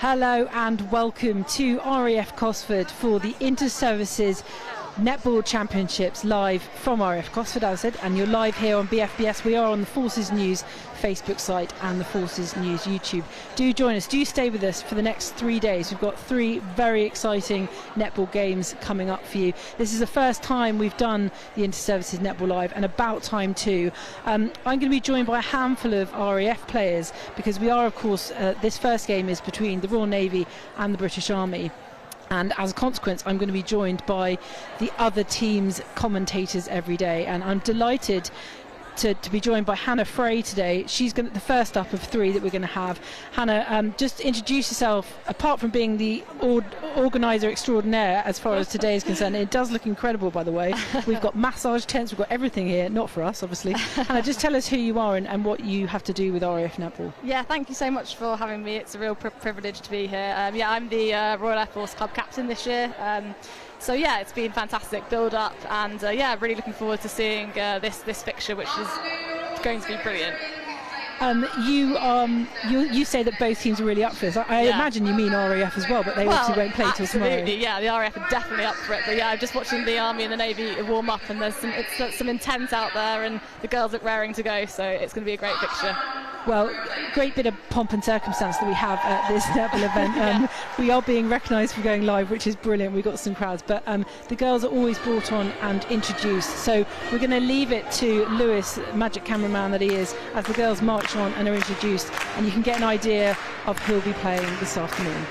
Hello and welcome to RAF Cosford for the Inter-Services Netball Championships live from RAF Cosford, as I said, and you're live here on BFBS. We are on the Forces News Facebook site and the Forces News YouTube. Do join us, do stay with us for the next 3 days. We've got 3 very exciting netball games coming up for you. This is the first time we've done the Inter-Services Netball Live, and about time too. I'm going to be joined by a handful of RAF players because we are, of course, this first game is between the Royal Navy and the British Army. And as a consequence, I'm going to be joined by the other team's commentators every day. And I'm delighted to be joined by Hannah Frey today. She's going to, the first up of 3 that we're going to have. Hannah, just introduce yourself. Apart from being the organiser extraordinaire as far as today is concerned, it does look incredible, by the way. We've got massage tents, we've got everything here, not for us, obviously. Hannah, just tell us who you are and what you have to do with RAF Netball. Yeah, thank you so much for having me. It's a real privilege to be here. Yeah, I'm the Royal Air Force Club captain this year. So yeah, it's been fantastic build up, and yeah, really looking forward to seeing this fixture, which is going to be brilliant. You say that both teams are really up for this. I imagine you mean RAF as well, but they obviously won't play till tomorrow. Absolutely, yeah, the RAF are definitely up for it. But yeah, I'm just watching the Army and the Navy warm up, and there's some intent out there, and the girls look raring to go. So it's going to be a great fixture. Well, great bit of pomp and circumstance that we have at this netball event. We are being recognised for going live, which is brilliant. We've got some crowds, but the girls are always brought on and introduced. So we're going to leave it to Lewis, magic cameraman that he is, as the girls march on and are introduced, and you can get an idea of who'll be playing this afternoon.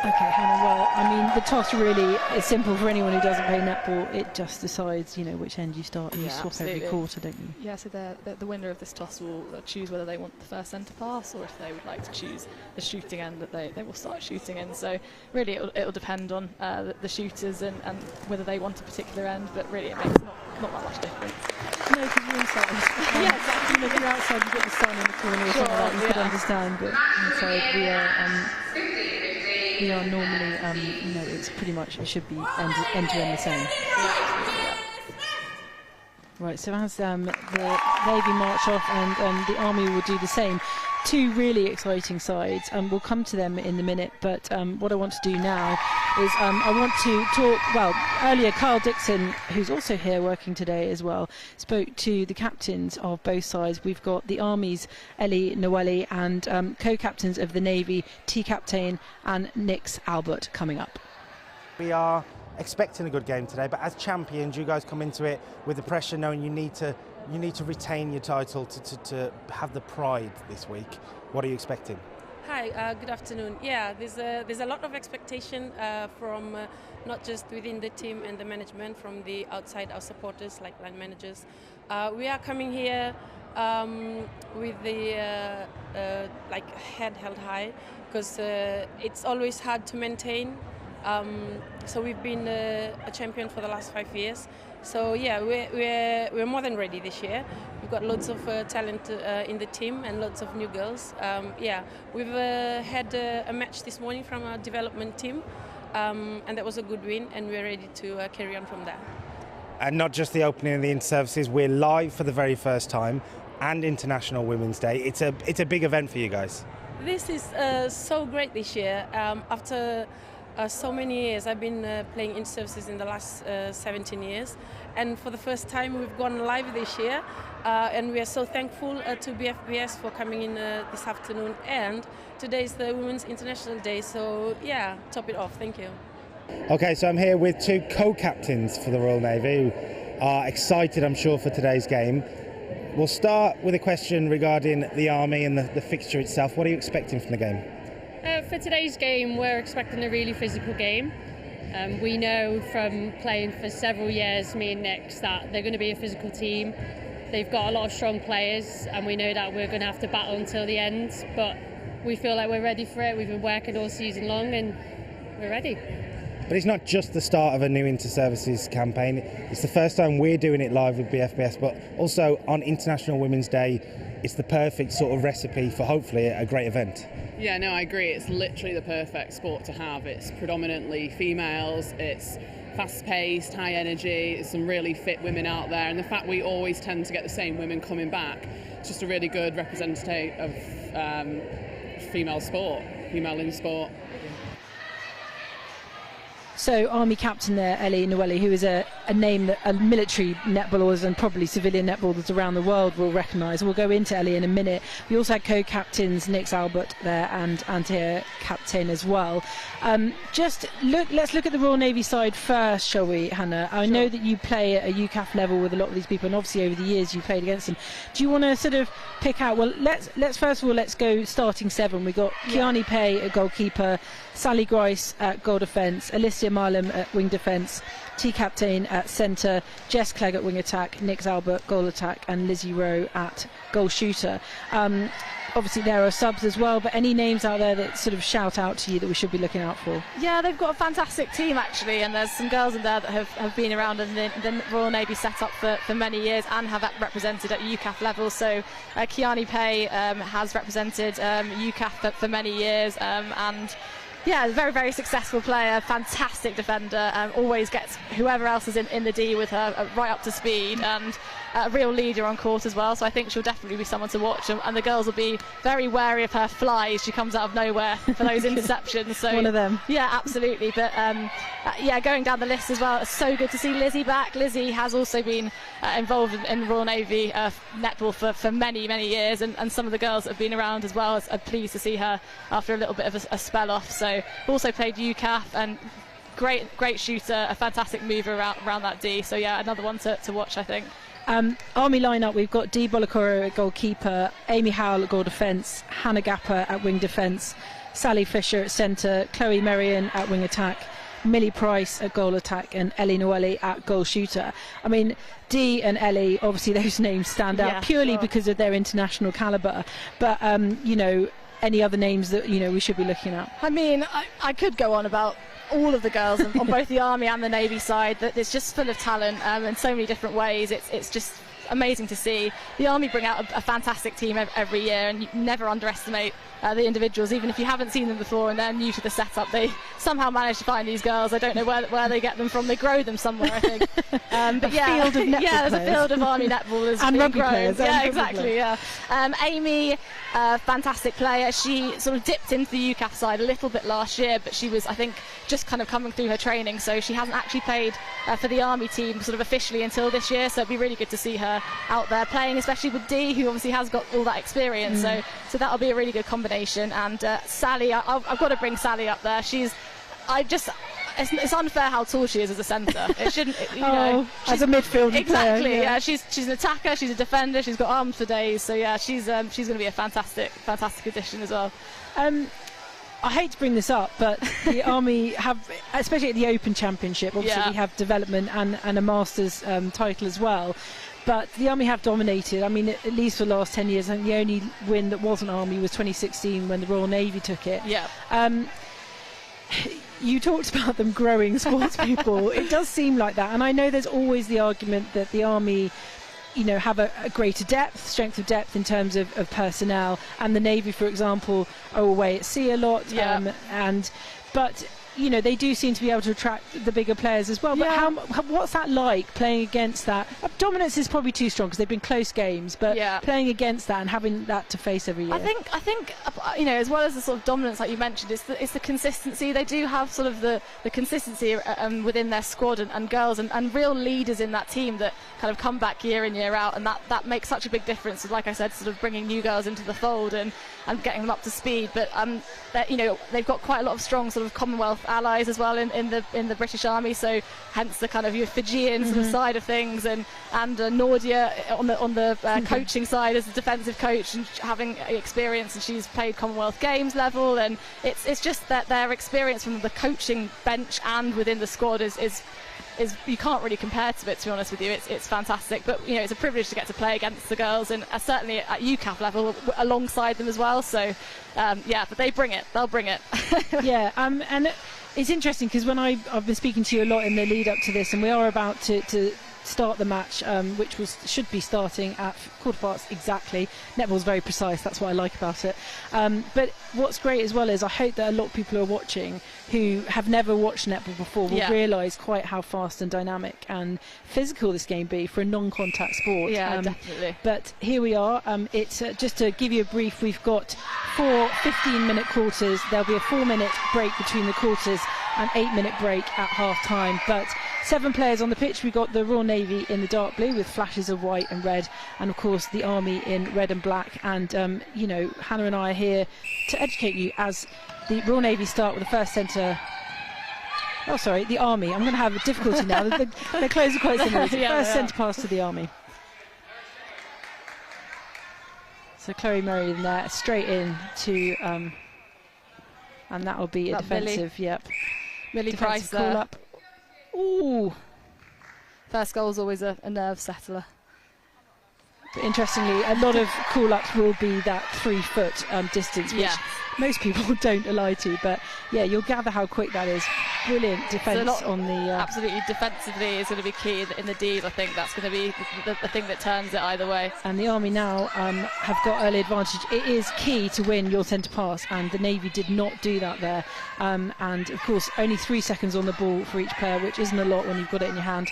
Okay, Hannah, well, I mean, the toss really is simple for anyone who doesn't play netball. It just decides, you know, which end you start, and you swap every quarter, don't you? Yeah, so the winner of this toss will choose whether they want the first end to pass or if they would like to choose the shooting end that they will start shooting in. So really it'll depend on the shooters and whether they want a particular end, but really it makes not that much difference. No, because you're inside. Yeah, exactly. If you're outside, you've got the sun in the corner or something like that, you could understand, but inside we are normally, you know, it's pretty much, it should be end to end the same. Right, so as the Navy march off and the Army will do the same, two really exciting sides, and we'll come to them in a minute, but what I want to do now is I want to talk, well, earlier Carl Dixon, who's also here working today as well, spoke to the captains of both sides. We've got the Army's Ellie Noelle and co-captains of the Navy, T-Captain and Nix Albert, coming up. We are expecting a good game today, but as champions you guys come into it with the pressure knowing you need to retain your title to have the pride this week. What are you expecting? Hi, good afternoon. Yeah, there's a lot of expectation from not just within the team and the management, from the outside, our supporters like line managers. We are coming here with the like head held high, because it's always hard to maintain. So we've been a champion for the last 5 years. So yeah, we're more than ready this year. We've got lots of talent in the team and lots of new girls. Yeah, we've had a match this morning from our development team, and that was a good win, and we're ready to carry on from there. And not just the opening of the inter-services, we're live for the very first time, and International Women's Day. It's a big event for you guys. This is so great this year. After so many years, I've been playing inter-services in the last 17 years, and for the first time we've gone live this year, and we are so thankful to BFBS for coming in this afternoon, and today is the Women's International Day, so yeah, top it off. Thank you. Okay, so I'm here with two co-captains for the Royal Navy who are excited, I'm sure, for today's game. We'll start with a question regarding the Army and the fixture itself. What are you expecting from the game? For today's game, we're expecting a really physical game. We know from playing for several years, me and Nix, that they're going to be a physical team. They've got a lot of strong players, and we know that we're going to have to battle until the end, but we feel like we're ready for it. We've been working all season long, and we're ready. But it's not just the start of a new inter-services campaign. It's the first time we're doing it live with BFBS, but also on International Women's Day, it's the perfect sort of recipe for hopefully a great event. Yeah, no, I agree. It's literally the perfect sport to have. It's predominantly females, it's fast-paced, high energy, there's some really fit women out there, and the fact we always tend to get the same women coming back, it's just a really good representative of female sport, female in sport. So Army captain there, Ellie Noelle, who is a name that a military netballers and probably civilian netballers around the world will recognise. We'll go into Ellie in a minute. We also had co-captains Nix Albert there and Antia Captain as well. Let's look at the Royal Navy side first, shall we, Hannah? I know that you play at a UCAF level with a lot of these people, and obviously over the years you played against them. Do you want to sort of pick out? Well, let's first of all let's go starting seven. We got Kiani Pay at goalkeeper, Sally Grice at goal defence, Alicia Marlem at wing defence, T-Captain at centre, Jess Clegg at wing attack, Nix Albert goal attack, and Lizzie Rowe at goal shooter. Obviously there are subs as well, but any names out there that sort of shout out to you that we should be looking out for? Yeah, they've got a fantastic team actually, and there's some girls in there that have been around in the Royal Navy set up for many years and have represented at UCAF level. So Kiani Pay has represented UCAF for many years, and yeah, very, very successful player, fantastic defender, always gets whoever else is in the D with her right up to speed, and a real leader on court as well, so I think she'll definitely be someone to watch, and the girls will be very wary of her flies. She comes out of nowhere for those interceptions. So one of them. Yeah, absolutely. But yeah, going down the list as well, it's so good to see Lizzie back. Lizzie has also been involved in Royal Navy netball for many, many years, and some of the girls that have been around as well are pleased to see her after a little bit of a spell off. So also played UCAF, and great shooter, a fantastic mover around that D. So yeah, another one to watch, I think. Army lineup, we've got Dee Bolokoro at goalkeeper, Amy Howell at goal defence, Hannah Gapper at wing defence, Sally Fisher at centre, Chloe Merrion at wing attack, Millie Price at goal attack, and Ellie Noelli at goal shooter. I mean, Dee and Ellie, obviously those names stand out purely because of their international calibre, but you know, any other names that, you know, we should be looking at? I mean, I could go on about all of the girls on both the Army and the Navy side, that it's just full of talent in so many different ways. It's just amazing to see. The Army bring out a fantastic team every year, and you never underestimate the individuals, even if you haven't seen them before and they're new to the setup. They somehow manage to find these girls. I don't know where they get them from. They grow them somewhere, I think. But yeah, field of netball there's a field of Army netballers and rugby grown. players. Yeah, exactly. Yeah, Amy, fantastic player. She sort of dipped into the UCAF side a little bit last year, but she was, I think, just kind of coming through her training, so she hasn't actually played for the Army team sort of officially until this year. So it'd be really good to see her out there playing, especially with Dee, who obviously has got all that experience. So that'll be a really good combination. And Sally, I've got to bring Sally up there. It's unfair how tall she is as a centre. It shouldn't, you know. As a midfielder exactly, player. Yeah, she's an attacker. She's a defender. She's got arms for days. So yeah, she's going to be a fantastic addition as well. I hate to bring this up, but the Army have, especially at the Open Championship, obviously we have development and a Masters title as well. But the Army have dominated. I mean, at least for the last 10 years. I think the only win that wasn't Army was 2016 when the Royal Navy took it. Yeah. You talked about them growing sports people. It does seem like that. And I know there's always the argument that the Army, you know, have a greater strength of depth in terms of personnel. And the Navy, for example, are away at sea a lot. Yeah. But you know, they do seem to be able to attract the bigger players as well. But what's that like, playing against that? Dominance is probably too strong because they've been close games, but playing against that and having that to face every year. I think you know, as well as the sort of dominance like you mentioned, it's the consistency. They do have sort of the consistency within their squad and girls and real leaders in that team that kind of come back year in, year out, and that makes such a big difference. Like I said, sort of bringing new girls into the fold and getting them up to speed. But you know, they've got quite a lot of strong sort of Commonwealth allies as well in the British Army, so hence the kind of your Fijian sort of side of things, and Nordia on the coaching side as a defensive coach and having experience, and she's played Commonwealth Games level, and it's just that their experience from the coaching bench and within the squad is you can't really compare to it, to be honest with you. It's fantastic, but you know, it's a privilege to get to play against the girls, and certainly at UCAF level alongside them as well. So but they'll bring it. Yeah, and it's interesting because when I've been speaking to you a lot in the lead up to this, and we are about to start the match, which should be starting at 15:15 exactly. Netball's very precise, that's what I like about it. But what's great as well is I hope that a lot of people who are watching who have never watched netball before will realise quite how fast and dynamic and physical this game be for a non-contact sport. Yeah, definitely. But here we are. It's just to give you a brief, we've got 4 15-minute quarters. There'll be a 4-minute break between the quarters, an 8-minute break at half-time. But 7 players on the pitch. We've got the Royal Navy in the dark blue with flashes of white and red, and of course the Army in red and black. And you know, Hannah and I are here to educate you as the Royal Navy start with the first centre. Oh, sorry, the Army. I'm going to have a difficulty now. Their clothes are quite similar. First centre pass to the Army. So Chloe Murray in there, straight in to, and that will be a defensive. Millie Price call there. Up. Ooh. First goal is always a nerve settler. But interestingly, a lot of call-ups will be that 3-foot distance, which most people don't ally to. But yeah, you'll gather how quick that is. Brilliant defence on the. Absolutely, defensively is going to be key in the D's. I think that's going to be the thing that turns it either way. And the Army now have got early advantage. It is key to win your centre pass, and the Navy did not do that there. And of course, only 3 seconds on the ball for each player, which isn't a lot when you've got it in your hand.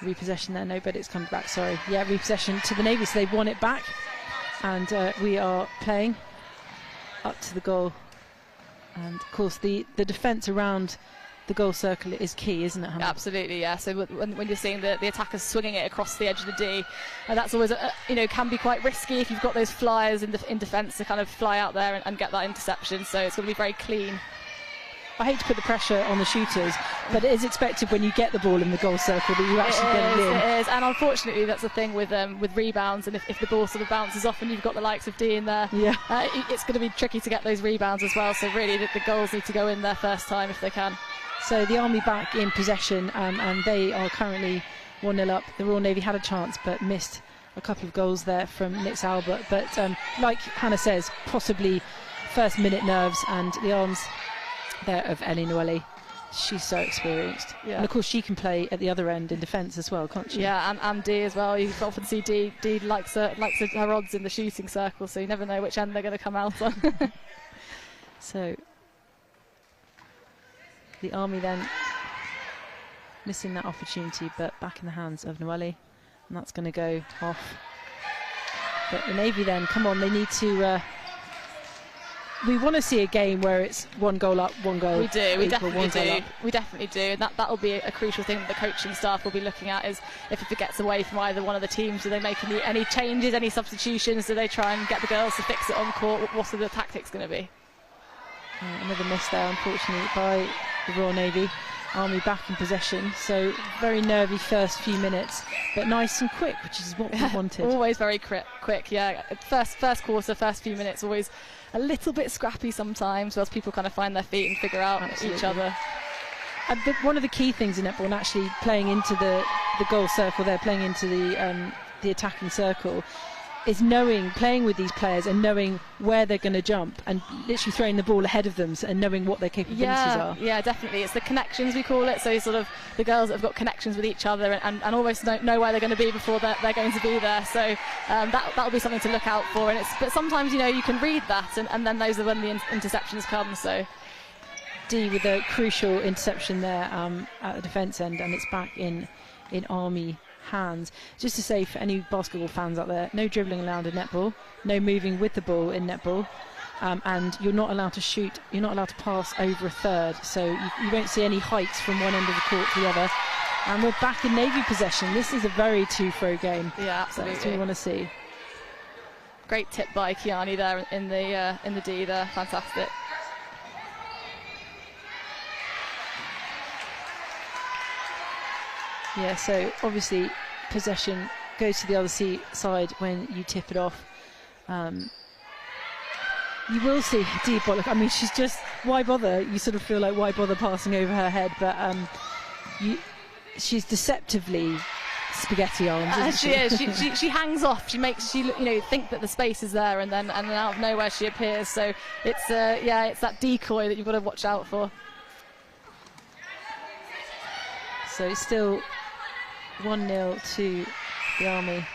Repossession there, no, but it's come back, sorry. Yeah, repossession to the Navy, so they've won it back. And we are playing up to the goal. And of course, the defence around the goal circle is key, isn't it, Hannah? Absolutely, yeah. So when you're seeing the attackers swinging it across the edge of the D, that's always, can be quite risky if you've got those flyers in defence to kind of fly out there and get that interception. So it's going to be very clean. I hate to put the pressure on the shooters, but it is expected when you get the ball in the goal circle that you actually get it in. It is, and unfortunately that's the thing with rebounds, and if the ball sort of bounces off and you've got the likes of Dee in there, it's going to be tricky to get those rebounds as well. So really the goals need to go in there first time if they can. So the Army back in possession, and they are currently 1-0 up. The Royal Navy had a chance but missed a couple of goals there from Nix Albert. But like Hannah says, possibly first minute nerves, and the arms there of Ellie Noelle. She's so experienced. Yeah. And of course she can play at the other end in defence as well, can't she? Yeah, and Dee as well. You often see Dee likes her odds in the shooting circle, so you never know which end they're going to come out on. So the Army then missing that opportunity, but back in the hands of Noelle, and that's going to go off. But the Navy then, come on, they need to we want to see a game where it's 1 goal up, 1 goal. We do, we definitely do. We definitely do, and that'll be a crucial thing that the coaching staff will be looking at, is if it gets away from either one of the teams, do they make any changes, any substitutions? Do they try and get the girls to fix it on court? What are the tactics going to be? Another miss there, unfortunately, by the Royal Navy. Army back in possession, so very nervy first few minutes, but nice and quick, which is what we wanted. Always very quick, yeah. First quarter, first few minutes, always a little bit scrappy sometimes, whilst people kind of find their feet and figure out each other. And one of the key things in netball, and actually playing into the goal circle there, playing into the attacking circle, is playing with these players and knowing where they're going to jump and literally throwing the ball ahead of them and knowing what their capabilities are. Yeah, definitely. It's the connections, we call it. So sort of the girls that have got connections with each other and almost know where they're going to be before they're going to be there. So that'll be something to look out for. But sometimes, you can read that, and then those are when the interceptions come. So Dee with a crucial interception there at the defence end, and it's back in Army hands. Just to say for any basketball fans out there, no dribbling allowed in netball, no moving with the ball in netball, and you're not allowed to shoot, you're not allowed to pass over a third, so you won't see any hikes from one end of the court to the other. And we're back in Navy possession. This is a very two-throw game. Yeah, absolutely. That's what we want to see. Great tip by Kiani there in the D there, fantastic. Yeah, so obviously possession goes to the other side when you tip it off. You will see Dee Bollock. I mean, she's just, why bother? You sort of feel like, why bother passing over her head? But she's deceptively spaghetti arms. Isn't she is. She hangs off. She makes think that the space is there, and then out of nowhere she appears. So it's it's that decoy that you've got to watch out for. So it's still 1-0 to the Army,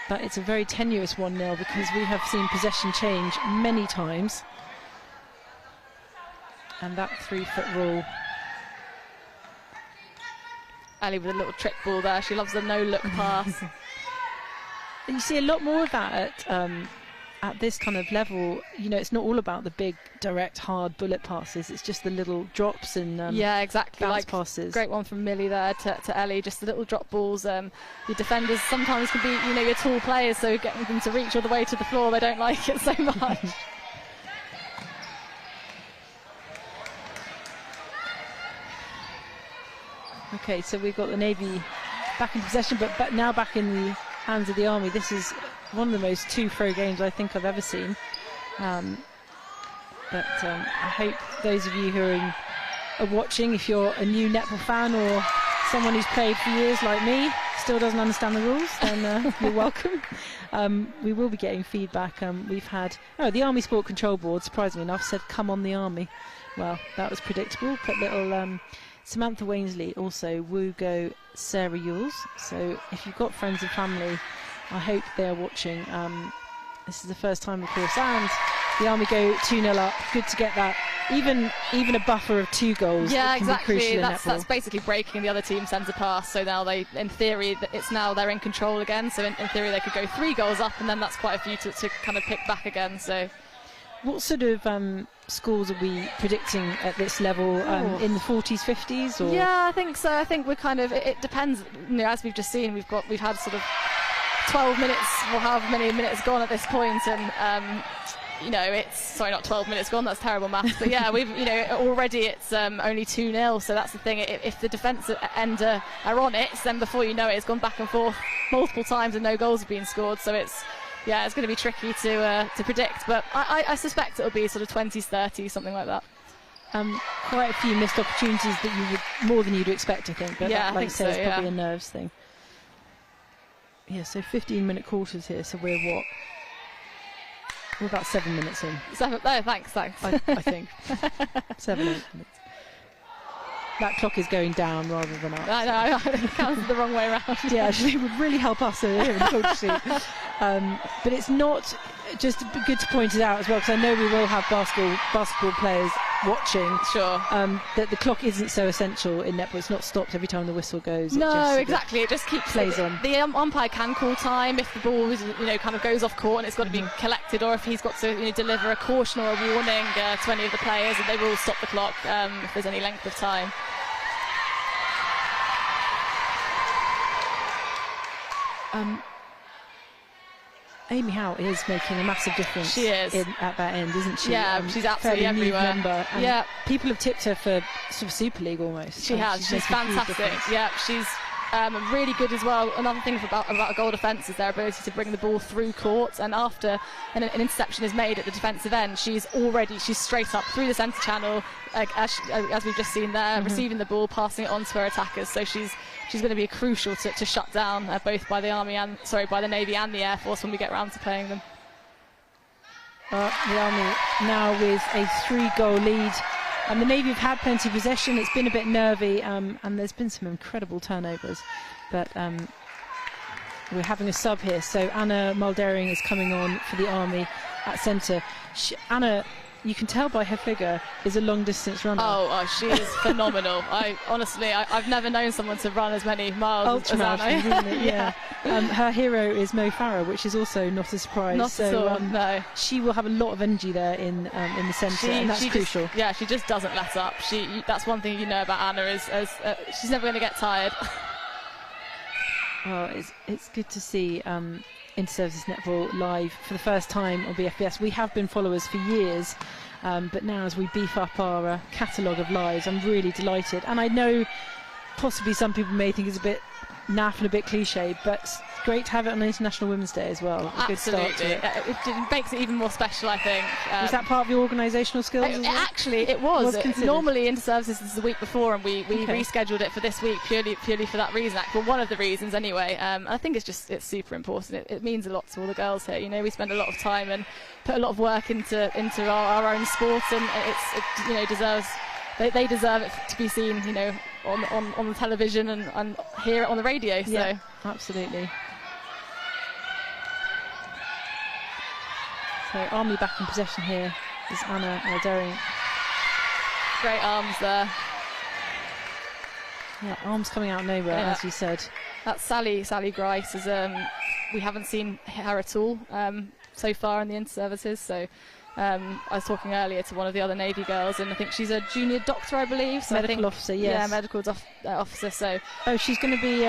but it's a very tenuous 1-0 because we have seen possession change many times, and that 3-foot rule. Ellie with a little trick ball there. She loves the no-look pass. And you see a lot more of that at this kind of level. It's not all about the big, direct, hard bullet passes. It's just the little drops and exactly, bounce passes. Great one from Millie there to Ellie. Just the little drop balls. Your defenders sometimes can be, your tall players, so getting them to reach all the way to the floor, they don't like it so much. Okay, so we've got the Navy back in possession, but now back in the hands of the Army. This is one of the most two-throw games I think I've ever seen. I hope those of you who are watching, if you're a new netball fan or someone who's played for years like me, still doesn't understand the rules, then you're welcome. We will be getting feedback. We've had the Army Sport Control Board, surprisingly enough, said come on the Army. Well, that was predictable. Put little Samantha Wainsley, also Wugo Sarah Yules. So if you've got friends and family, I hope they are watching. This is the first time, of course, and the Army go 2-0 up. Good to get that. Even a buffer of 2 goals. Yeah, can exactly. Be crucial That's basically breaking the other team's centre pass. So now in theory, they're in control again. So in theory, they could go 3 goals up, and then that's quite a few to kind of pick back again. So, what sort of scores are we predicting at this level? In the 40s, 50s? Or? Yeah, I think so. I think we're kind of. It depends. As we've just seen, we've had sort of 12 minutes or however many minutes gone at this point, and you know, it's, sorry, not 12 minutes gone, that's terrible maths, but yeah, we've, you know, already it's only 2-0, so that's the thing. If the defence end are on it, then before you know it, it's gone back and forth multiple times and no goals have been scored, so it's going to be tricky to predict, but I suspect it'll be sort of 20s, 30s, something like that. Quite a few missed opportunities that you would, more than you'd expect, I think, but yeah, that, like you say, so, is probably a nerves thing. Yeah, so 15-minute quarters here, so we're about 7 minutes in. Thanks. I think 7, 8 minutes. That clock is going down rather than up. I know, it counts the wrong way around. Yeah, actually, it would really help us here in the coach seat. But it's not, just good to point it out as well, because I know we will have basketball players watching. Sure. That the clock isn't so essential in netball. It's not stopped every time the whistle goes. No, exactly. It just keeps plays on. The umpire can call time if the ball is, you know, kind of goes off court and it's got to be collected, or if he's got to, you know, deliver a caution or a warning to any of the players, and they will stop the clock if there's any length of time. Amy Howe is making a massive difference. She is at that end, isn't she? Yeah, she's absolutely everywhere. Member, yeah, people have tipped her for sort of Super League almost. She has. She's fantastic. Yeah, she's really good as well. Another thing about a goal defence is their ability to bring the ball through court, and after an interception is made at the defensive end, she's straight up through the centre channel, as we've just seen there, receiving the ball, passing it on to her attackers. So she's going to be crucial to shut down both by the by the Navy and the Air Force when we get round to playing them. The Army now with a 3-goal lead. The Navy have had plenty of possession. It's been a bit nervy, and there's been some incredible turnovers. But we're having a sub here. So Anna Muldering is coming on for the Army at centre. Anna, you can tell by her figure, is a long-distance runner. Oh, she is phenomenal. I've never known someone to run as many miles as Anna. Isn't it? Yeah. Her hero is Mo Farah, which is also not a surprise. Not at all, no. She will have a lot of energy there in the centre, and that's crucial. She just doesn't let up. That's one thing you know about Anna is she's never going to get tired. Well, it's good to see Inter-Services Netball live for the first time on BFBS. We have been followers for years, but now as we beef up our catalogue of lives, I'm really delighted. And I know possibly some people may think it's a bit naff and a bit cliche, but it's great to have it on International Women's Day as well. Absolutely. Good start to it. It makes it even more special, I think. Was that part of your organisational skills as well? Actually, it was. Normally, Inter-Services is the week before, and we rescheduled it for this week purely for that reason. Well, one of the reasons, anyway. I think it's super important. It means a lot to all the girls here. You know, we spend a lot of time and put a lot of work into our own sport, and it deserves. They deserve it to be seen, you know, on the television and hear it on the radio. So yeah, absolutely. So Army back in possession here is Anna Muldering. Great arms there. Yeah, arms coming out nowhere, as you said. That's Sally Grice. We haven't seen her at all so far in the Inter-Services. So I was talking earlier to one of the other Navy girls, and I think she's a junior doctor, I believe. So medical officer, yes. Yeah, medical officer. So she's going to be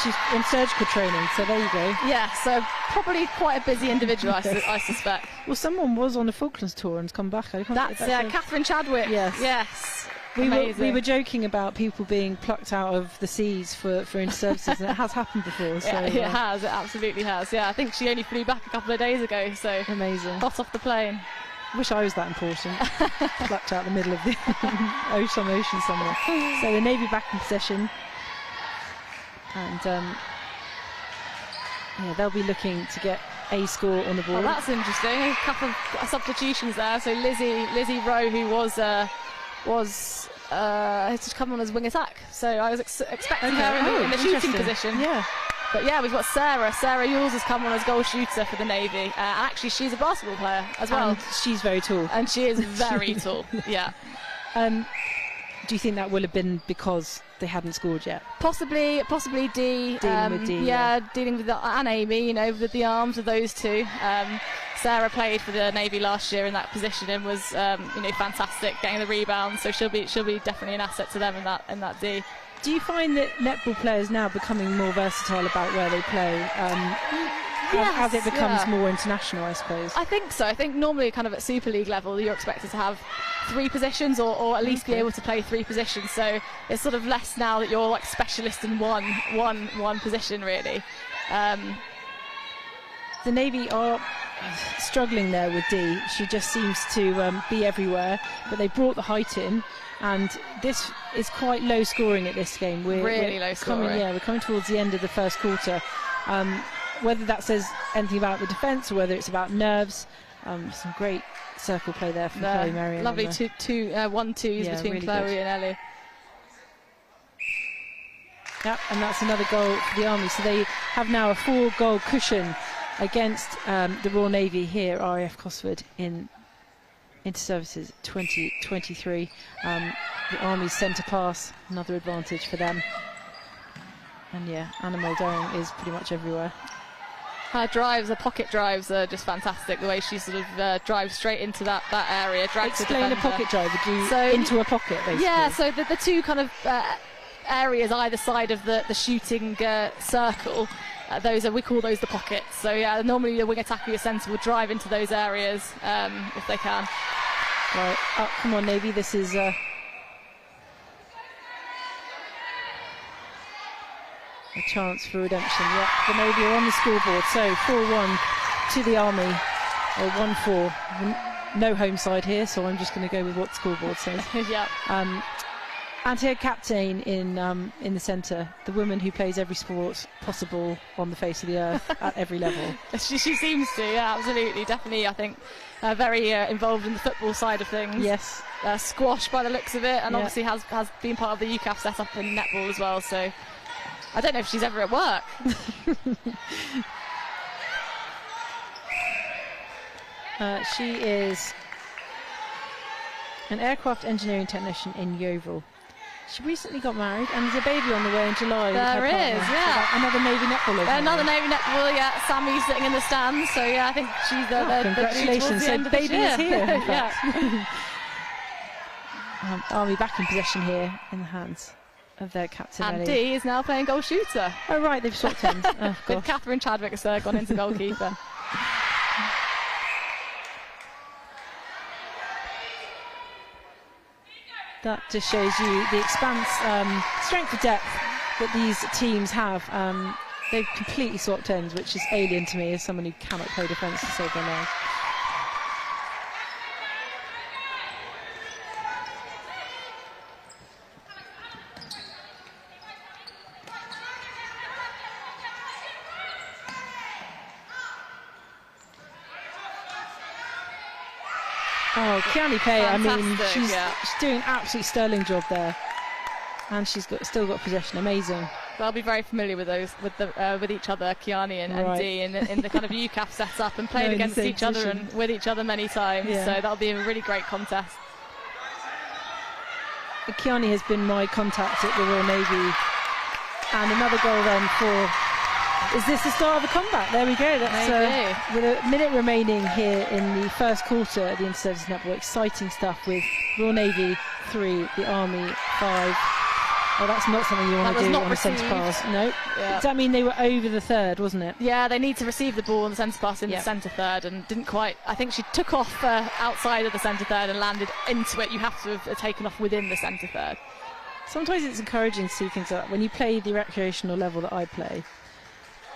she's in surgical training. So there you go. Yeah, so probably quite a busy individual, I suspect. Well, someone was on the Falklands tour and's come back. That's Catherine Chadwick. Yes. We were joking about people being plucked out of the seas for Inter-Services, and it has happened before. So, it has. It absolutely has. Yeah, I think she only flew back a couple of days ago. So amazing. Hot off the plane. Wish I was that important. Plucked out the middle of the ocean somewhere. So the Navy back in possession, and they'll be looking to get a score on the board. Well, that's interesting. A couple of substitutions there. So Lizzie Rowe, who was to come on as wing attack. So I was expecting her in the shooting position. Yeah. But yeah, we've got Sarah Yules has come on as goal shooter for the Navy. And actually, she's a basketball player as well. And she's very tall. And she is very tall, yeah. Do you think that will have been because they hadn't scored yet? Possibly Dee. Dealing with Dee. Yeah, dealing with and Amy, you know, with the arms of those two. Sarah played for the Navy last year in that position and was, fantastic, getting the rebound. So she'll be definitely an asset to them in that D. Do you find that netball players now becoming more versatile about where they play? as it becomes more international, I suppose. I think so. I think normally kind of at Super League level you're expected to have 3 positions or at least be able to play 3 positions, so it's sort of less now that you're like specialist in one position really. The Navy are struggling there with Dee. She just seems to be everywhere, but they brought the height in, and this is quite low scoring at this game. We're low scoring. We're coming towards the end of the first quarter. Whether that says anything about the defence or whether it's about nerves, some great circle play there from Chloe Merriam. Lovely 1-2s between really Chloe and Ellie. Yep, and that's another goal for the Army. So they have now a 4-goal cushion against the Royal Navy here, RAF Cosford, in Inter-Services 2023. The Army's centre pass, another advantage for them. And yeah, Anna Muldoon is pretty much everywhere. Her drives, her pocket drives are just fantastic. The way she sort of drives straight into that area. Explain a pocket drive. Into a pocket, basically. Yeah, so the 2 kind of areas either side of the shooting circle, we call those the pockets. So yeah, normally the wing attacker, your centre, will drive into those areas if they can. Right, come on Navy, this is a chance for redemption. Yeah, the Navy are on the scoreboard, so 4-1 to the Army, or 1-4. No home side here, so I'm just going to go with what the scoreboard says. Yeah. And her captain in the centre, the woman who plays every sport possible on the face of the earth at every level. She seems to, yeah, absolutely, definitely. I think very involved in the football side of things. Yes. Squash by the looks of it, and obviously has been part of the UCAF setup in netball as well. So I don't know if she's ever at work. She is an aircraft engineering technician in Yeovil. She recently got married and there's a baby on the way in July. There is, yeah. Another Navy netballer. Another Navy netballer, yeah. Sammy's sitting in the stands, so yeah, I think she's congratulations. So the baby is here. Yeah. Army back in possession here in the hands of their captain. And Dee is now playing goal shooter. Oh right, they've swapped ends. Oh, with Catherine Chadwick has gone into goalkeeper. That just shows you the expanse, strength of depth that these teams have. They've completely swapped ends, which is alien to me as someone who cannot play defence to save their lives. Oh, Kiani Pei, fantastic, I mean, she's doing an absolutely sterling job there. And she's still got possession, amazing. They'll be very familiar with those, with each other, Kiani and Dee, in the kind of UCAF setup, and played against each other and with each other many times. Yeah. So that'll be a really great contest. Kiani has been my contact at the Royal Navy, and another goal then for. Is this the start of a comeback? There we go. That's with a minute remaining here in the first quarter of the Inter-Services Netball. Exciting stuff with Royal Navy 3, the Army 5. Oh, that's not something you want to do on a centre pass. No. Yeah. Does that mean they were over the third, wasn't it? Yeah, they need to receive the ball on the centre pass in the centre third, and didn't quite. I think she took off outside of the centre third and landed into it. You have to have taken off within the centre third. Sometimes it's encouraging to see things like that. When you play the recreational level that I play,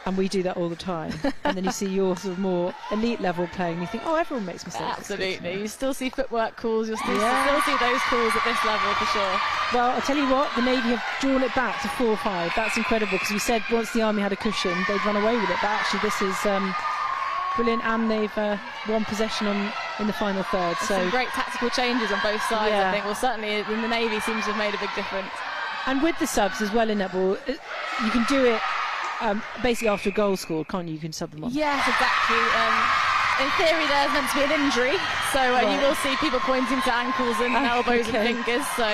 and we do that all the time, and then you see your sort of more elite level playing, and you think, oh, everyone makes mistakes. Absolutely. You still see footwork calls, you'll still see those calls at this level for sure. Well, I'll tell you what, the Navy have drawn it back to 4-5. That's incredible, because we said once the Army had a cushion, they'd run away with it, but actually this is brilliant, and they've won possession in the final third. So some great tactical changes on both sides, I think. Well, certainly in the Navy seems to have made a big difference. And with the subs as well in netball, you can do it basically after a goal scored, can't you? You can sub them on. Yes, exactly. In theory, there's meant to be an injury, so you will see people pointing to ankles and elbows and fingers. So,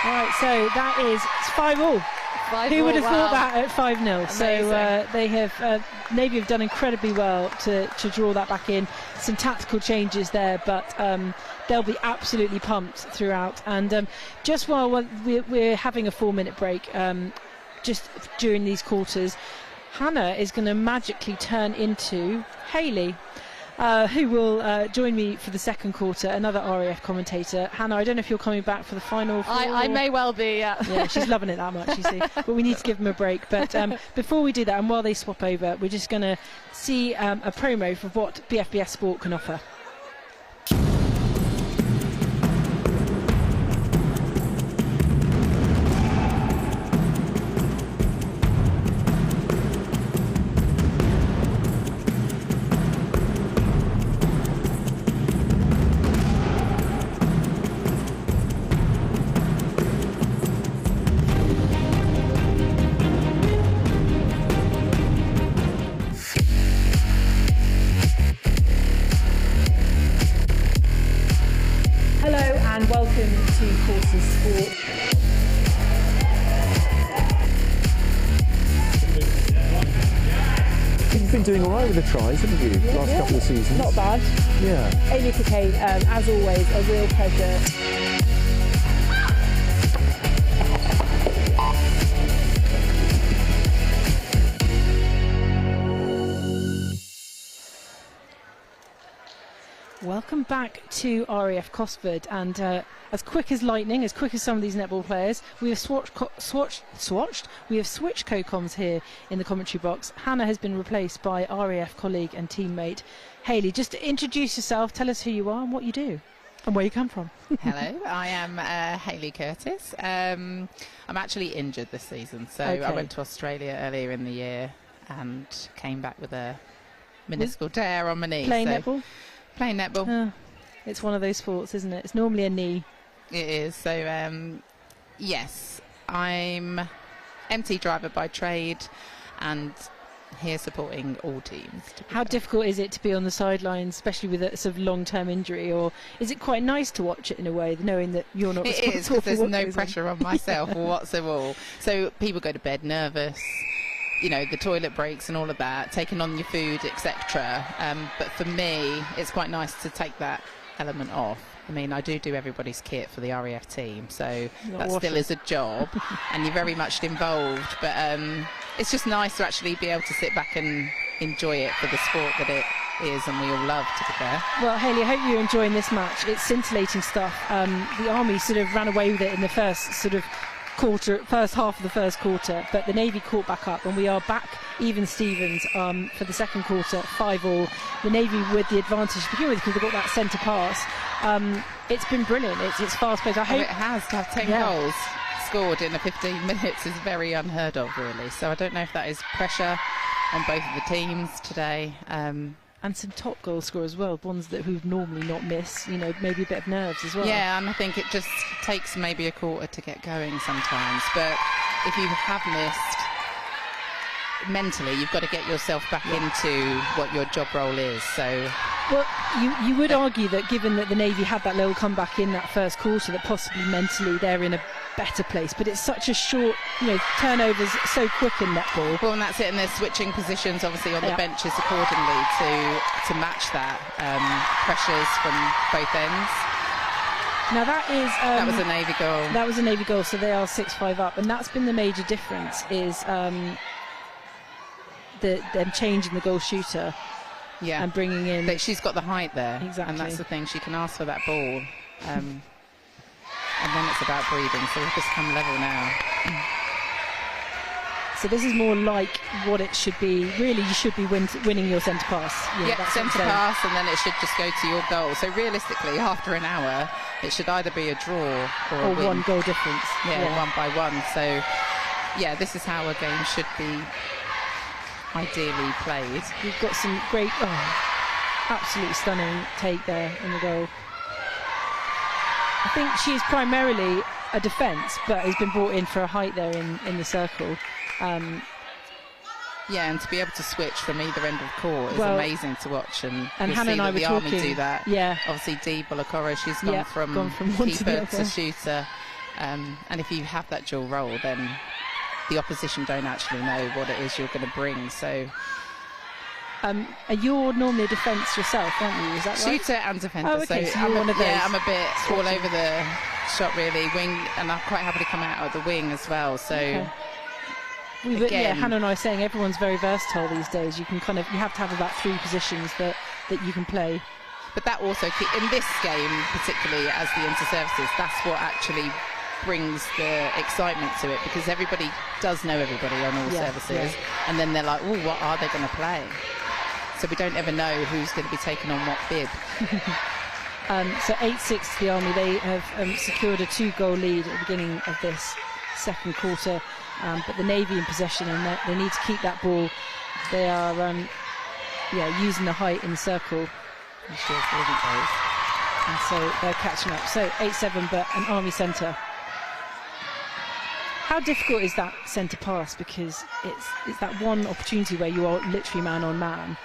right, so that is 5-5. Who would have thought that at 5-0? So they have Navy have done incredibly well to draw that back in. Some tactical changes there, but they'll be absolutely pumped throughout. And just while we're having a 4-minute break. Just during these quarters, Hannah is going to magically turn into Hayley, who will join me for the second quarter, another RAF commentator. Hannah, I don't know if you're coming back for the final. I may well be, yeah. Yeah, she's loving it that much, you see. But we need to give them a break. But before we do that, and while they swap over, we're just going to see a promo for what BFBS Sport can offer. And welcome to Courses Sport. You've been doing all right with the tries, haven't you, last couple of seasons? Not bad. Yeah. Amy Cocaine, as always, a real pleasure. Welcome back to RAF Cosford, and as quick as lightning, as quick as some of these netball players, we have switched co-coms here in the commentary box. Hannah has been replaced by RAF colleague and teammate Hayley. Just to introduce yourself, tell us who you are and what you do and where you come from. Hello, I am Hayley Curtis. I'm actually injured this season, so Okay. I went to Australia earlier in the year and came back with a meniscal tear on my knee. Playing so netball? Playing netball. It's one of those sports, isn't it? It's normally a knee. It is. So, yes, I'm MT driver by trade and here supporting all teams. How difficult is it to be on the sidelines, especially with a sort of long-term injury, or is it quite nice to watch it in a way, knowing that you're not responsible? It is, because there's for what no goes pressure on myself whatsoever. So people go to bed nervous, you know, the toilet breaks and all of that, taking on your food, etc. But for me, it's quite nice to take that element off. I mean, I do everybody's kit for the RAF team, so that still is a job, and you're very much involved. But it's just nice to actually be able to sit back and enjoy it for the sport that it is, and we all love, to be fair. Well, Hayley, I hope you're enjoying this match. It's scintillating stuff. The Army sort of ran away with it in the first half of the first quarter, but the Navy caught back up, and we are back even Stevens for the second quarter, 5-all. The Navy with the advantage to begin with because they got that centre pass. It's been brilliant. It's fast-paced. I hope it has to have 10 goals scored in 15 minutes is very unheard of, really. So I don't know if that is pressure on both of the teams today. And some top goal scorers as well, ones that who normally not miss, you know, maybe a bit of nerves as well. Yeah, and I think it just takes maybe a quarter to get going sometimes. But if you have missed, mentally, you've got to get yourself back into what your job role is. So, well, you would argue that given that the Navy had that little comeback in that first quarter, that possibly mentally they're in a better place, but it's such a short, you know, turnovers so quick in netball. Well, and that's it, and they're switching positions obviously on the benches accordingly to match that pressures from both ends. Now that was a Navy goal. That was a Navy goal, so they are 6-5 up, and that's been the major difference, is them changing the goal shooter. Yeah, and bringing in. But she's got the height there, exactly, and that's the thing. She can ask for that ball. And then it's about breathing, so we've just come level now. So this is more like what it should be. Really, you should be winning your centre pass. Yeah, centre pass, and then it should just go to your goal. So realistically, after an hour, it should either be a draw or a win. 1 goal difference. Yeah, 1 by 1. So, yeah, this is how a game should be ideally played. We've got some great, absolutely stunning take there in the goal. I think she's primarily a defence, but has been brought in for a height there in the circle. Yeah, and to be able to switch from either end of court is amazing to watch. And Hannah and I were the talking. Army do that. Yeah. Obviously, Dee Bulakora, she's gone from one keeper to shooter. And if you have that dual role, then the opposition don't actually know what it is you're going to bring. So. You're normally a defence yourself, aren't you? Is that right? Shooter and defender. Oh, okay. So I'm one of those. Yeah, I'm a bit all over the shot, really. Wing, and I'm quite happy to come out of the wing as well. So Hannah and I are saying everyone's very versatile these days. You have to have about 3 positions that you can play. But that also, in this game particularly, as the inter-services, that's what actually brings the excitement to it, because everybody does know everybody on all services, and then they're like, oh, what are they going to play? So we don't ever know who's going to be taking on what bib. So 8-6 to the Army. They have secured a 2-goal lead at the beginning of this second quarter, but the Navy in possession, and they need to keep that ball. They are using the height in the circle. And so they're catching up. So 8-7, but an Army centre. How difficult is that centre pass? Because it's that one opportunity where you are literally man on man,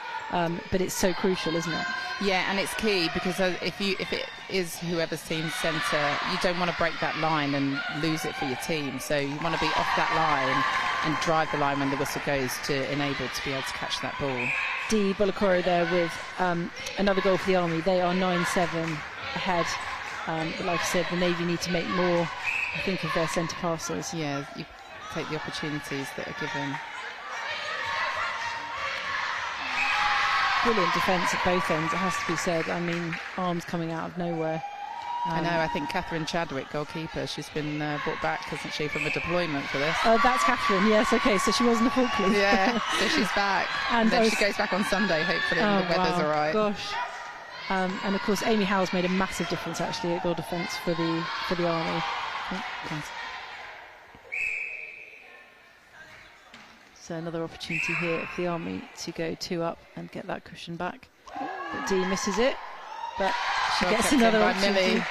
but it's so crucial, isn't it? Yeah, and it's key, because if it is whoever's team's centre, you don't want to break that line and lose it for your team. So you want to be off that line and drive the line when the whistle goes to enable to be able to catch that ball. D. Bolokoro there with another goal for the Army. They are 9-7 ahead. But like I said, the Navy need to make more, I think, of their centre passes. Yeah, you take the opportunities that are given. Brilliant defence at both ends, it has to be said. I mean, arms coming out of nowhere. I know, I think Catherine Chadwick, goalkeeper, she's been brought back, hasn't she, from a deployment for this? Oh, that's Catherine, yes, OK, so she wasn't a Falkland. Yeah, so she's back. And then she goes back on Sunday, hopefully, when the weather's all right. Gosh. And of course, Amy Howell's made a massive difference, actually, at goal defence for the Army. So another opportunity here for the Army to go 2 up and get that cushion back. But D misses it, but she gets another opportunity. Millie.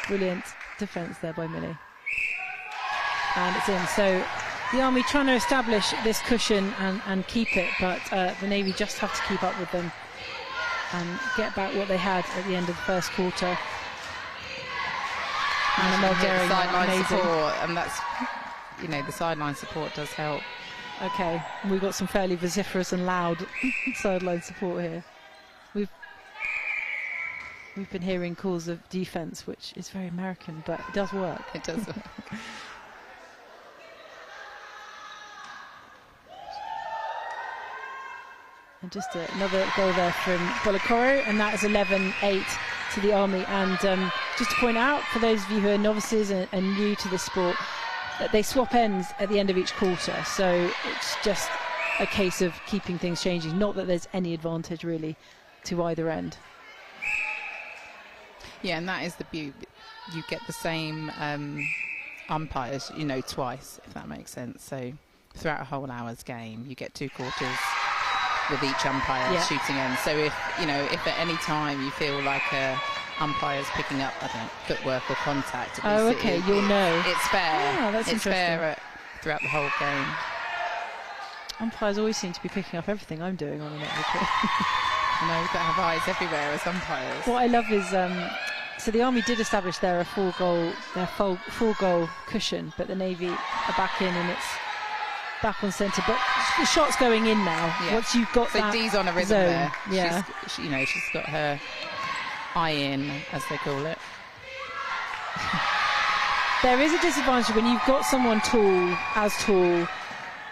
Brilliant defence there by Millie. And it's in. So the Army trying to establish this cushion and keep it, but the Navy just have to keep up with them and get back what they had at the end of the first quarter. And the sideline support, and that's, the sideline support does help. OK, we've got some fairly vociferous and loud sideline support here. We've been hearing calls of defence, which is very American, but it does work. It does work. And just another goal there from Bolokoro, and that is 11-8 to the Army. And just to point out, for those of you who are novices and new to this sport, that they swap ends at the end of each quarter, so it's just a case of keeping things changing, not that there's any advantage really to either end. Yeah, and that is the beauty. You get the same umpires, twice, if that makes sense. So throughout a whole hour's game, you get 2 quarters with each umpire shooting ends. So if at any time you feel like a umpire's picking up, footwork or contact, you'll know. It's fair. Yeah, that's it's fair throughout the whole game. Umpires always seem to be picking up everything I'm doing on a netball pitch. I know, you've got to have eyes everywhere as umpires. What I love is, so the Army did establish their 4-goal cushion, but the Navy are back in and it's back on centre. But the shot's going in now. Yeah. Once you've got that Dee's on a rhythm zone, there. Yeah. She's got her eye in, as they call it. There is a disadvantage when you've got someone tall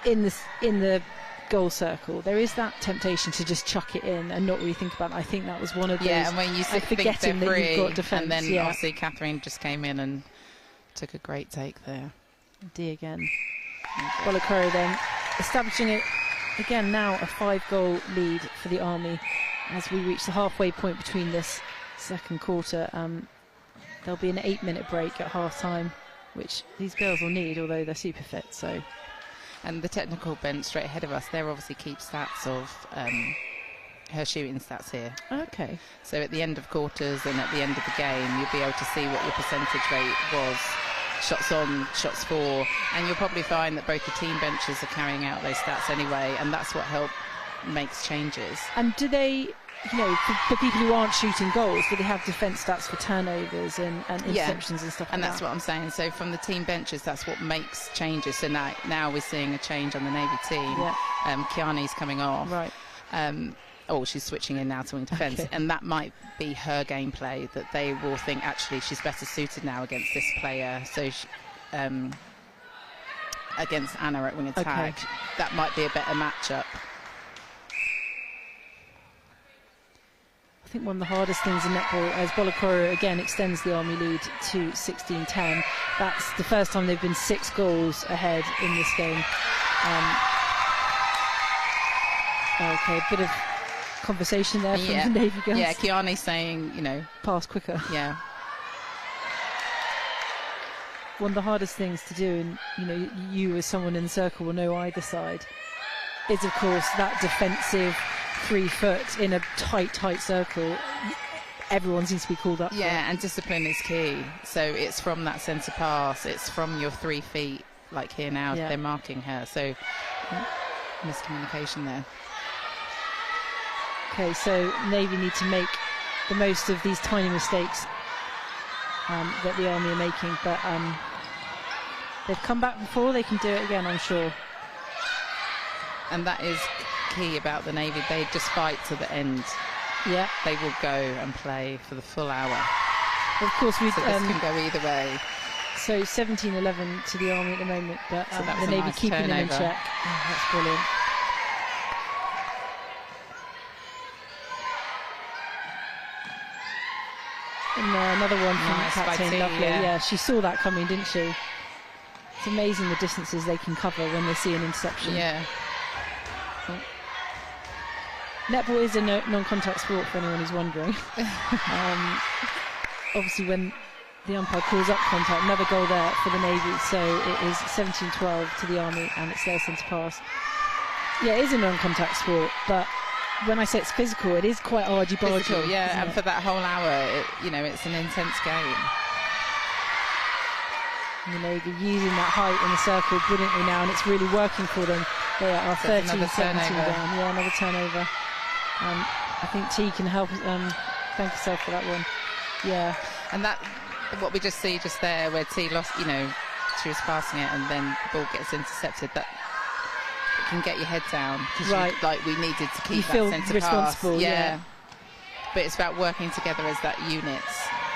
in the goal circle. There is that temptation to just chuck it in and not really think about it. I think that was one of those. Yeah, and when you forgetting that you've got defence. And then obviously Catherine just came in and took a great take there. D again. Bolokoro then establishing it again, now a 5-goal lead for the Army as we reach the halfway point between this second quarter. There'll be an 8-minute break at half time, which these girls will need, although they're super fit. So, and the technical bench straight ahead of us, they're obviously keep stats of her shooting stats here. Okay. So at the end of quarters and at the end of the game, you'll be able to see what your percentage rate was, shots on, shots for, and you'll probably find that both the team benches are carrying out those stats anyway, and that's what makes changes. And do they, for people who aren't shooting goals, do they have defence stats for turnovers and interceptions and stuff like that? And that's what I'm saying. So from the team benches, that's what makes changes. So now we're seeing a change on the Navy team. Yeah. Kiani's coming off. Right. She's switching in now to wing defence. Okay. And that might be her gameplay, that they will think, actually, she's better suited now against this player. So against Anna at wing attack. Okay. That might be a better matchup. I think one of the hardest things in netball, as Bolokoro again extends the Army lead to 16-10. That's the first time they've been 6 goals ahead in this game. Okay, a bit of conversation there from the Navy girls. Yeah, Kiani's saying, you know, pass quicker. Yeah. One of the hardest things to do, and you know, you as someone in the circle will know either side, is of course that defensive 3 foot in a tight circle. Everyone seems to be called up. Yeah, and discipline is key. So it's from that centre pass, it's from your 3 feet, like here now, they're marking her. So miscommunication there. Okay, so Navy need to make the most of these tiny mistakes that the Army are making, but they've come back before, they can do it again, I'm sure. And that is key about the Navy, they just fight to the end. Yeah. They will go and play for the full hour. Of course, we so this can go either way. So 17-11 to the Army at the moment, but so the Navy nice keeping turnover. them in check. Oh, that's brilliant. And another one from Captain Lovely. Yeah, she saw that coming, didn't she? It's amazing the distances they can cover when they see an interception. Yeah. Netball is a non-contact sport for anyone who's wondering. Obviously, when the umpire calls up contact, another goal there for the Navy. So it is 17-12 to the Army, and it's their centre pass. Yeah, it is a non-contact sport, but when I say it's physical, it is quite argy-bargy. Physical, yeah, and for that whole hour, you know, it's an intense game. And the Navy using that height in the circle brilliantly now, and it's really working for them. They are 13-17 down. Yeah, another turnover. I think T can help. Thank yourself for that one. Yeah. And that, what we just see just there, where T lost, you know, she was passing it and then the ball gets intercepted, that it can get your head down. Right. Like we needed to keep you that feel centre responsible, pass. yeah. But it's about working together as that unit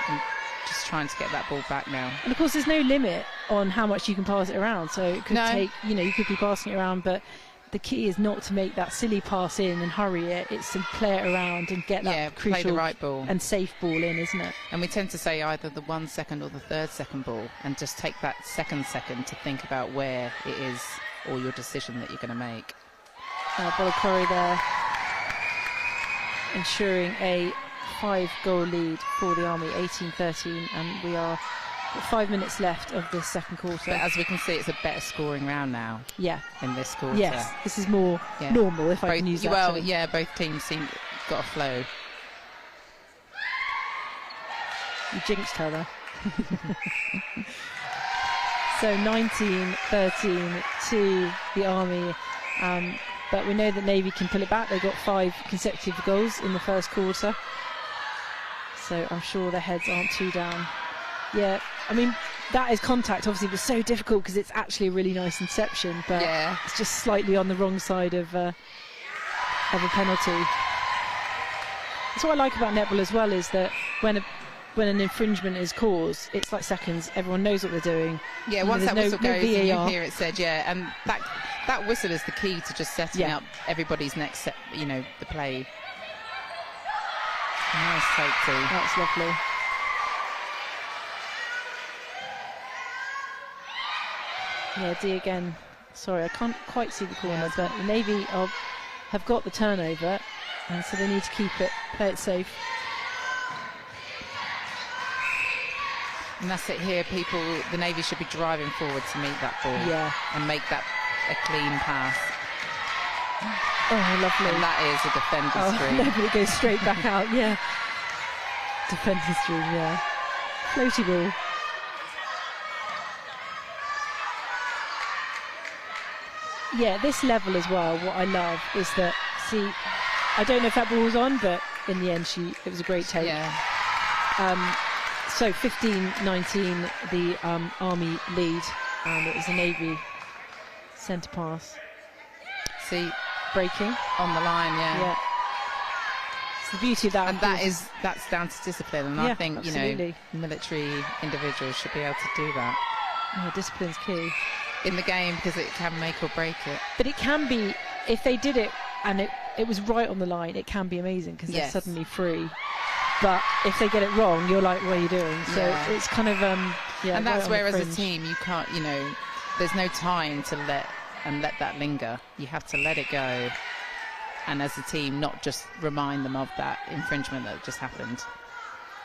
and just trying to get that ball back now. And of course, there's no limit on how much you can pass it around. So it could take, you know, you could be passing it around, but the key is not to make that silly pass in and hurry it. It's to play it around and get that crucial play the right ball and safe ball in, isn't it? And we tend to say either the 1 second or the 3rd second ball, and just take that second to think about where it is or your decision that you're going to make. Bolokoro there, ensuring a 5-goal lead for the Army, 18-13, and we are 5 minutes left of this second quarter. But as we can see, it's a better scoring round now. Yeah. In this quarter. Yes, this is more normal, if I can use that. Well, yeah, both teams got a flow. You jinxed her there. So 19-13 to the Army, but we know that Navy can pull it back. They got 5 consecutive goals in the first quarter, so I'm sure their heads aren't too down. Yeah, I mean, that is contact, obviously, but so difficult because it's actually a really nice inception, but it's just slightly on the wrong side of a penalty. That's what I like about netball as well, is that when an infringement is caused, it's like seconds. Everyone knows what they're doing. Yeah, once that whistle goes, and you hear it said, and that whistle is the key to just setting up everybody's next set, you know, the play. Nice take too. That's lovely. Yeah, D again. Sorry, I can't quite see the corner, but the Navy have got the turnover, and so they need to keep it, play it safe. And that's it here, the Navy should be driving forward to meet that ball. Yeah. And make that a clean pass. Oh, lovely. And that is a defender's dream. No, but it goes straight back out, yeah. Defender's dream, yeah. Floaty ball. Yeah, this level as well, what I love is that, see, I don't know if that ball was on, but in the end, it was a great take. Yeah. So 15-19, the Army lead, and it was a Navy centre pass. See, breaking on the line, yeah. It's the beauty of that. And that's down to discipline, and I think absolutely. You know, military individuals should be able to do that. Yeah, discipline's key. in the game because it can make or break it. But it can be, if they did it and it was right on the line, it can be amazing because they're suddenly free. But if they get it wrong, you're like, what are you doing? So it's kind of, and that's where as a team you can't, there's no time to let that linger. You have to let it go. And as a team, not just remind them of that infringement that just happened.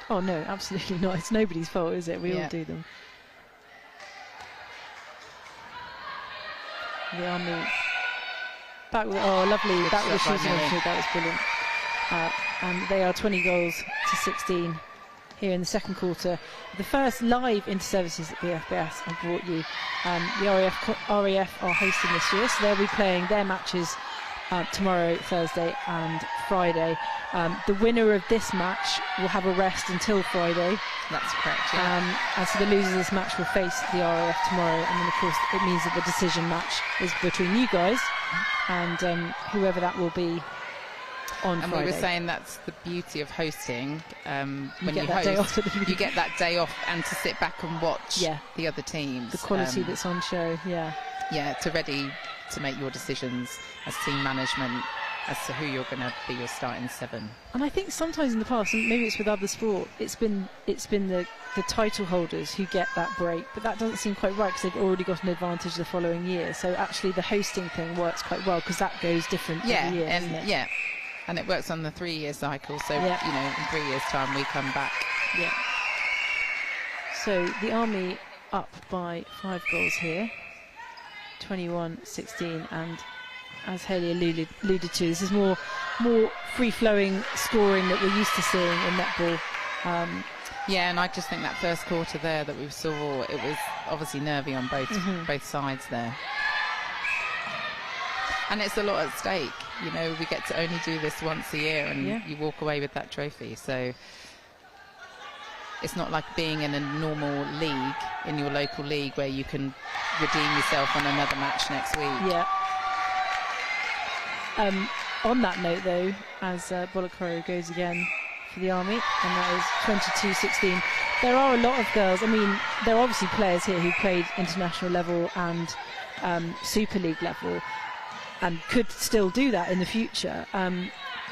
Oh, no, absolutely not. It's nobody's fault, is it? We all do them. The Army back with, lovely. That was shooting opportunity. That was brilliant. And they are 20 goals to 16 here in the second quarter. The first live inter-services at BFBS I brought you. The RAF are hosting this year, so they'll be playing their matches tomorrow, Thursday and Friday. The winner of this match will have a rest until Friday. That's correct, yeah. And so the loser of this match will face the RAF tomorrow, and then of course it means that the decision match is between you guys and whoever that will be on Friday. And we were saying that's the beauty of hosting. When you host, you get that day off and to sit back and watch the other teams. The quality that's on show, Yeah, to ready to make your decisions as team management as to who you're going to be your starting 7. And I think sometimes in the past, and maybe it's with other sport, it's been the title holders who get that break, but that doesn't seem quite right because they've already got an advantage the following year. So actually the hosting thing works quite well because that goes different every year, doesn't it? And it works on the 3-year cycle, so in 3 years' time we come back. Yeah. So the Army up by 5 goals here, 21-16, and as Hayley alluded to, this is more free-flowing scoring that we're used to seeing in netball. And I just think that first quarter there that we saw, it was obviously nervy on both sides there. And it's a lot at stake. We get to only do this once a year and you walk away with that trophy. So it's not like being in a normal league, in your local league, where you can redeem yourself on another match next week. Yeah. On that note, though, as Bolokoro goes again for the Army, and that is 22-16. There are a lot of girls. I mean, there are obviously players here who played international level and Super League level, and could still do that in the future.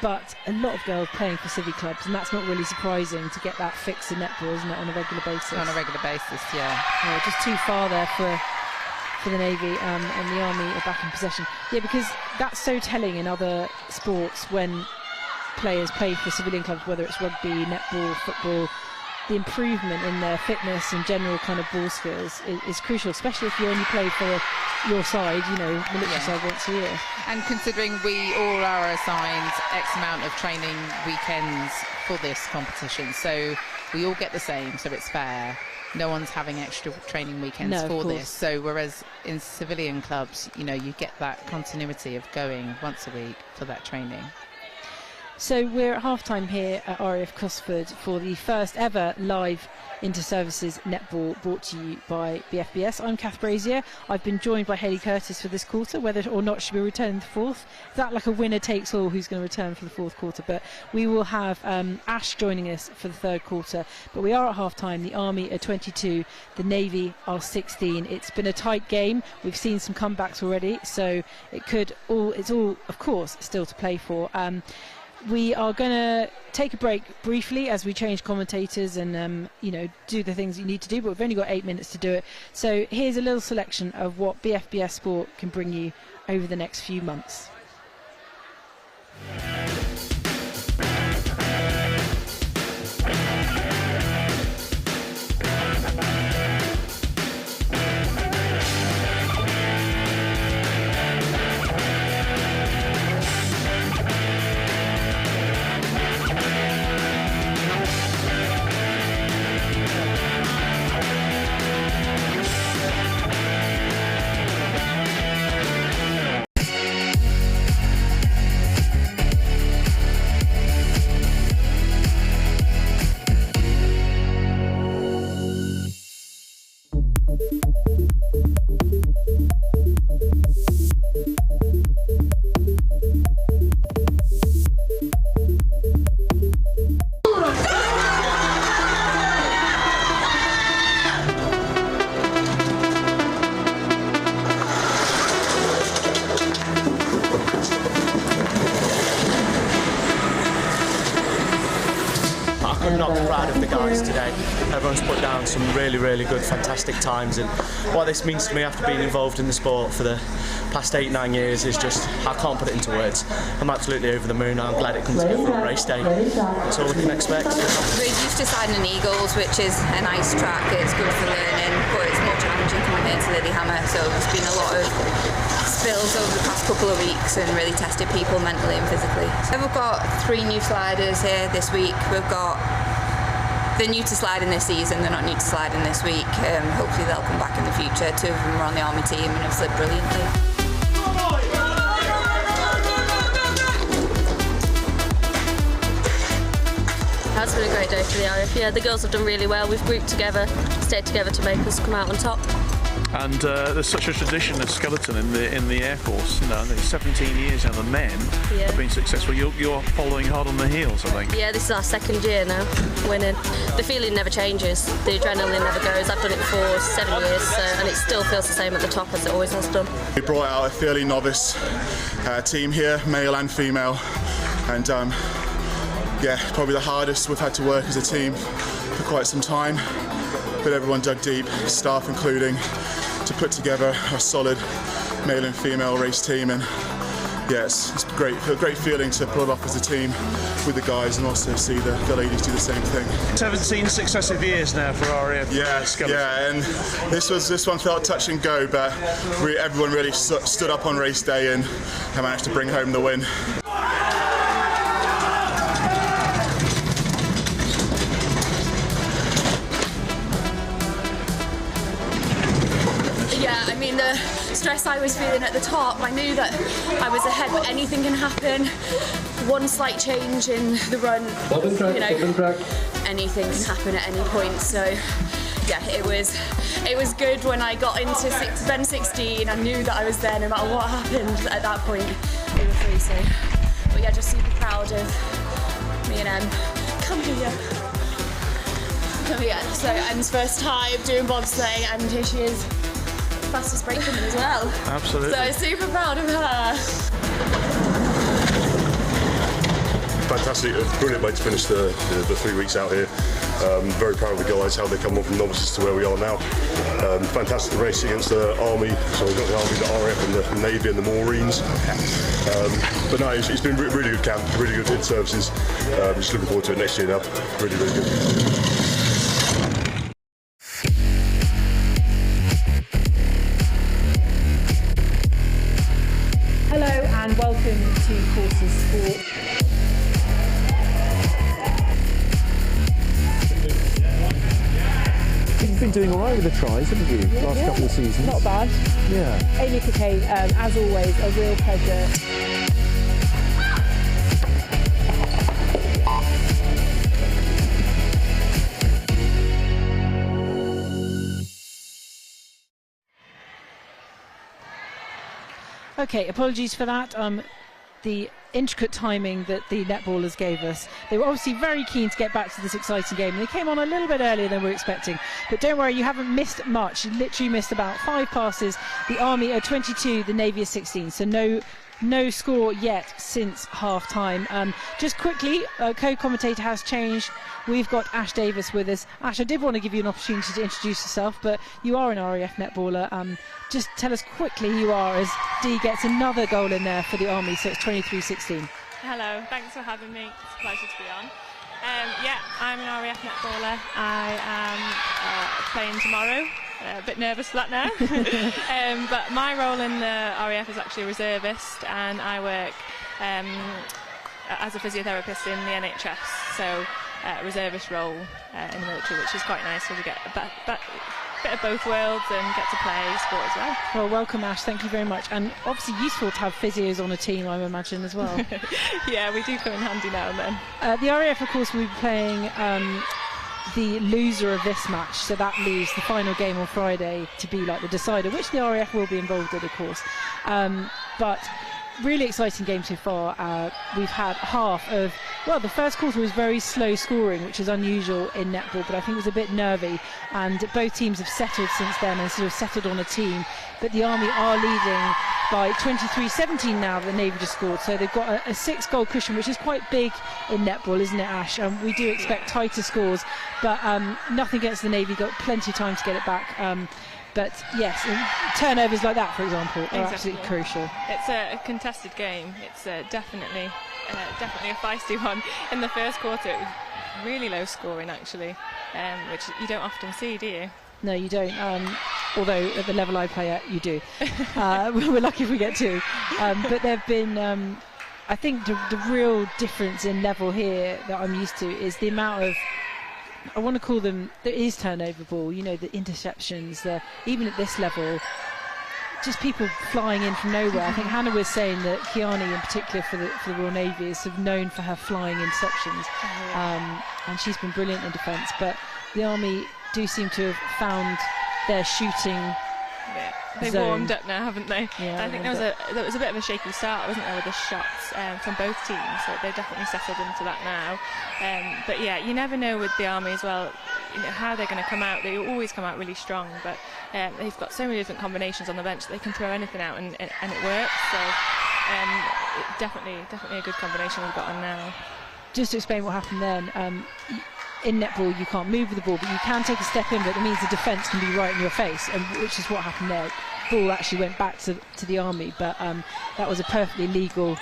But a lot of girls playing for civvy clubs, and that's not really surprising to get that fixed in netball, isn't it, on a regular basis? On a regular basis, yeah. Just too far there for the Navy, and the Army are back in possession. Yeah, because that's so telling in other sports when players play for civilian clubs, whether it's rugby, netball, football. The improvement in their fitness and general kind of ball skills is crucial, especially if you only play for your side, military side once a year. And considering we all are assigned X amount of training weekends for this competition, so we all get the same, so it's fair. No one's having extra training weekends for this. So whereas in civilian clubs, you get that continuity of going once a week for that training. So we're at half-time here at RAF Cosford for the first ever live inter-services netball brought to you by BFBS. I'm Kath Brazier. I've been joined by Hayley Curtis for this quarter. Whether or not she'll be returning the fourth, is that like a winner takes all who's going to return for the fourth quarter? But we will have Ash joining us for the third quarter. But we are at half-time. The Army are 22, the Navy are 16. It's been a tight game. We've seen some comebacks already, so it's all, of course, still to play for. We are going to take a break briefly as we change commentators and, do the things you need to do, but we've only got 8 minutes to do it. So here's a little selection of what BFBS Sport can bring you over the next few months. Everyone's put down some really, really good, fantastic times, and what this means to me after being involved in the sport for the past 8-9 years is just, I can't put it into words. I'm absolutely over the moon. I'm glad it comes together on race day. That's all we can expect. We're used to Siding Eagles, which is a nice track. It's good for learning, but it's more challenging coming here to Lilyhammer. So there's been a lot of spills over the past couple of weeks and really tested people mentally and physically. So we've got 3 new sliders here this week. We've got, they're new to sliding this season, they're not new to sliding this week. Hopefully they'll come back in the future. 2 of them are on the Army team and have slid brilliantly. It's been a great day for the RF. Yeah, the girls have done really well. We've grouped together, stayed together to make us come out on top. And there's such a tradition of skeleton in the Air Force. You know, I think 17 years now the men have been successful. You're following hard on the heels, I think. Yeah, this is our 2nd year now, winning. The feeling never changes. The adrenaline never goes. I've done it for 7 years, and it still feels the same at the top as it always has done. We brought out a fairly novice team here, male and female, and yeah, probably the hardest we've had to work as a team for quite some time. But everyone dug deep, staff including, to put together a solid male and female race team, and yeah, it's great. A great feeling to pull it off as a team with the guys and also see the ladies do the same thing. 17 successive years now for RAF. Yeah, and this one felt touch and go, but everyone really stood up on race day and managed to bring home the win. Yeah, I mean, the stress I was feeling at the top, I knew that I was ahead, but anything can happen. One slight change in the run, you know, anything can happen at any point. So, yeah, it was good when I got into then 16. I knew that I was there no matter what happened at that point. We were free, so. But yeah, just super proud of me and Em. Come here. So Em's first time doing bobsleigh, and here she is. Fastest brakewoman as well. Absolutely. So super proud of her. Fantastic, brilliant way to finish the 3 weeks out here. Very proud of the guys, how they come up from novices to where we are now. Fantastic race against the Army, so we've got the Army, the RAF and the Navy and the Marines. But no, it's been really good camp, really good in-services. Just looking forward to it next year now. Really, really good. And welcome to Courses Sport. You've been doing all right with the tries, haven't you, last couple of seasons? Not bad. Yeah. Amy Cockayne, as always, a real pleasure. Okay, apologies for that. The intricate timing that the netballers gave us. They were obviously very keen to get back to this exciting game. They came on a little bit earlier than we were expecting. But don't worry, you haven't missed much. You literally missed about 5 passes. The Army are 22, the Navy is 16. So no score yet since half-time. Just quickly, co-commentator has changed. We've got Ash Davis with us. Ash, I did want to give you an opportunity to introduce yourself, but you are an RAF netballer. Just tell us quickly who you are, as Dee gets another goal in there for the Army, so it's 23-16. Hello, thanks for having me. It's a pleasure to be on. Yeah, I'm an RAF netballer. I am playing tomorrow. A bit nervous for that now. But my role in the RAF is actually a reservist, and I work as a physiotherapist in the NHS. So a reservist role in the military, which is quite nice, so we get a bit of both worlds and get to play sport as well. Well, welcome Ash, thank you very much. And obviously useful to have physios on a team, I imagine, as well. Yeah, we do come in handy now and then. The RAF, of course, will be playing the loser of this match, so that leaves the final game on Friday to be like the decider, which the RAF will be involved in, of course. But really exciting game so far. We've had half of, well, the first quarter was very slow scoring, which is unusual in netball, but I think it was a bit nervy, and both teams have settled since then and sort of settled on a team. But the Army are leading by 23-17 now. The Navy just scored, so they've got a 6-goal cushion, which is quite big in netball, isn't it, Ash? We do expect tighter scores, but nothing against the Navy. Got plenty of time to get it back. But yes, turnovers like that, for example, are absolutely crucial. It's a contested game. It's definitely a feisty one. In the first quarter, it was really low scoring, actually, which you don't often see, do you? No, you don't. Although at the level I play at, you do. We're lucky if we get 2. But there have been, I think, the real difference in level here that I'm used to is the amount of, I want to call them, there is turnover ball, you know, the interceptions, even at this level, just people flying in from nowhere. I think Hannah was saying that Kiani in particular for the Royal Navy is sort of known for her flying interceptions, and she's been brilliant in defence, but the Army do seem to have found their shooting They've warmed up now, haven't they? Yeah, I think there was a bit of a shaky start, wasn't there, with the shots from both teams. So they've definitely settled into that now. But yeah, you never know with the Army as well, you know, how they're going to come out. They always come out really strong, but they've got so many different combinations on the bench that they can throw anything out and it works. So definitely a good combination we've got on now. Just to explain what happened then. In netball, you can't move with the ball, but you can take a step in, but it means the defence can be right in your face, and which is what happened there. The ball actually went back to the Army, but that was a perfectly legal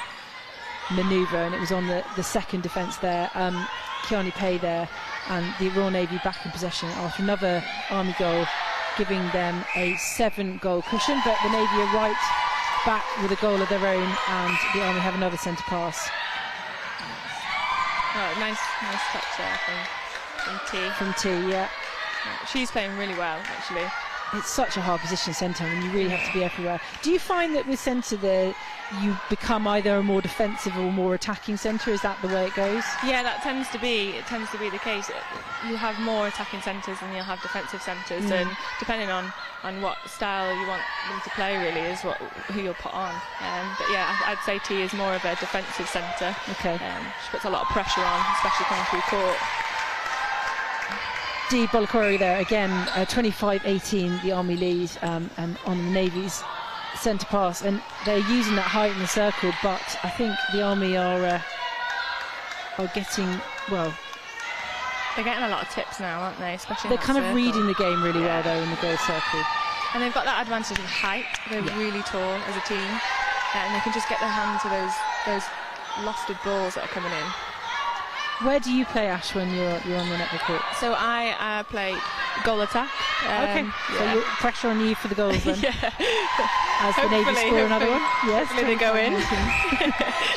manoeuvre, and it was on the second defence there. Kiani Pay there, and the Royal Navy back in possession after another Army goal, giving them a 7-goal cushion, but the Navy are right back with a goal of their own, and the Army have another centre pass. Oh, nice touch there from T. Yeah. She's playing really well, actually. It's such a hard position, centre, and you really have to be everywhere. Do you find that with centre there, you become either a more defensive or more attacking centre? Is that the way it goes? Yeah, that tends to be the case. You have more attacking centres than you'll have defensive centres, and depending on what style you want them to play, really, is who you'll put on. But yeah, I'd say T is more of a defensive centre. Okay. She puts a lot of pressure on, especially coming through court. Dee Bolakori there again, 25-18 the Army lead, and on the Navy's centre pass, and they're using that height in the circle, but I think the Army are getting, well, they're getting a lot of tips now, aren't they? Especially they're kind of reading the game really well though in the goal circle, and they've got that advantage of height. They're really tall as a team, and they can just get their hand to those lofted balls that are coming in. Where do you play, Ash, when you're on the netball court? So I play goal attack. Okay, so you're pressure on you for the goals then. As the Navy score another one. Yes, hopefully they go in.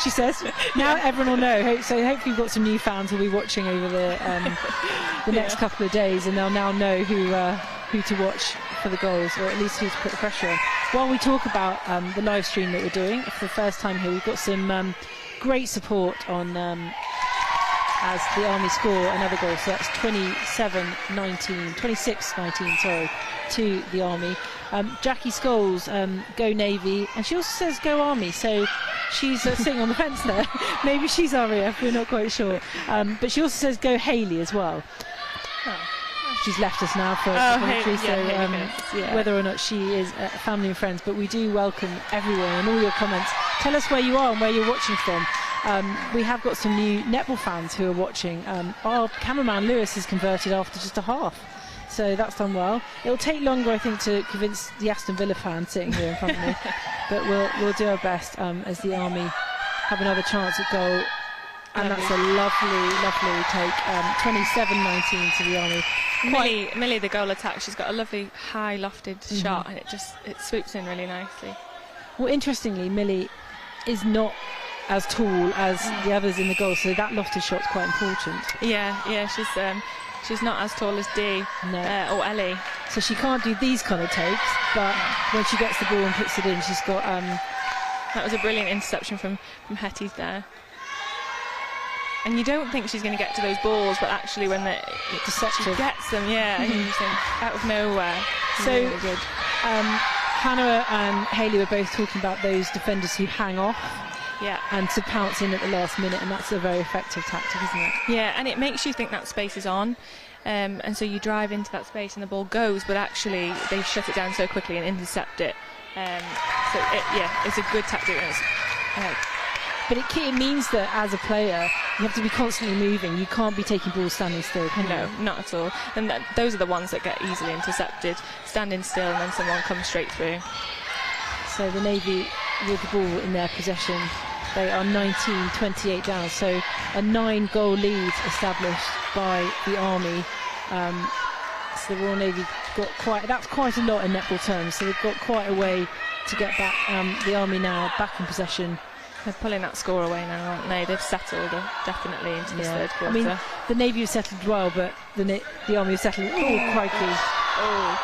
She says. Now everyone will know. So hopefully we've got some new fans who'll be watching over the next couple of days, and they'll now know who to watch for the goals, or at least who to put the pressure on. While we talk about the live stream that we're doing for the first time here, we've got some great support on as the Army score another goal, so that's 26-19, sorry, to the Army. Jackie Scholes, go Navy, and she also says go Army, so she's sitting on the fence there. Maybe she's RAF, we're not quite sure. But she also says go Hayley as well. She's left us now for commentary, so whether or not she is family and friends, but we do welcome everyone and all your comments. Tell us where you are and where you're watching from. We have got some new netball fans who are watching. Our cameraman Lewis has converted after just a half, so that's done well. It'll take longer, I think, to convince the Aston Villa fan sitting here in front of me, but we'll do our best as the Army have another chance at goal. And that's a lovely take. 27-19 to the Army. Millie, the goal attack, she's got a lovely high lofted shot, and it swoops in really nicely. Well, interestingly, Millie is not as tall as the others in the goal, so that lofted shot's quite important. Yeah, she's not as tall as Dee or Ellie, so she can't do these kind of takes. But when she gets the ball and puts it in, she's got. That was a brilliant interception from Hetty there. And you don't think she's going to get to those balls, but actually when she gets them, and you think out of nowhere. So really good. Hannah and Hayley were both talking about those defenders who hang off. Yeah. And to pounce in at the last minute, and that's a very effective tactic, isn't it? Yeah, and it makes you think that space is on. And so you drive into that space and the ball goes, but actually they shut it down so quickly and intercept it. It's a good tactic. But it means that as a player, you have to be constantly moving. You can't be taking balls standing still, can you? No, not at all. And those are the ones that get easily intercepted. Standing still and then someone comes straight through. So the Navy with the ball in their possession, they are 19-28 down. So a 9-goal lead established by the Army. So the Royal Navy that's quite a lot in netball terms. So they've got quite a way to get back. The Army now back in possession. They're pulling that score away now, aren't they? They've settled definitely into the third quarter. I mean, the Navy have settled well, but the Army have settled. Oh, crikey! Oh,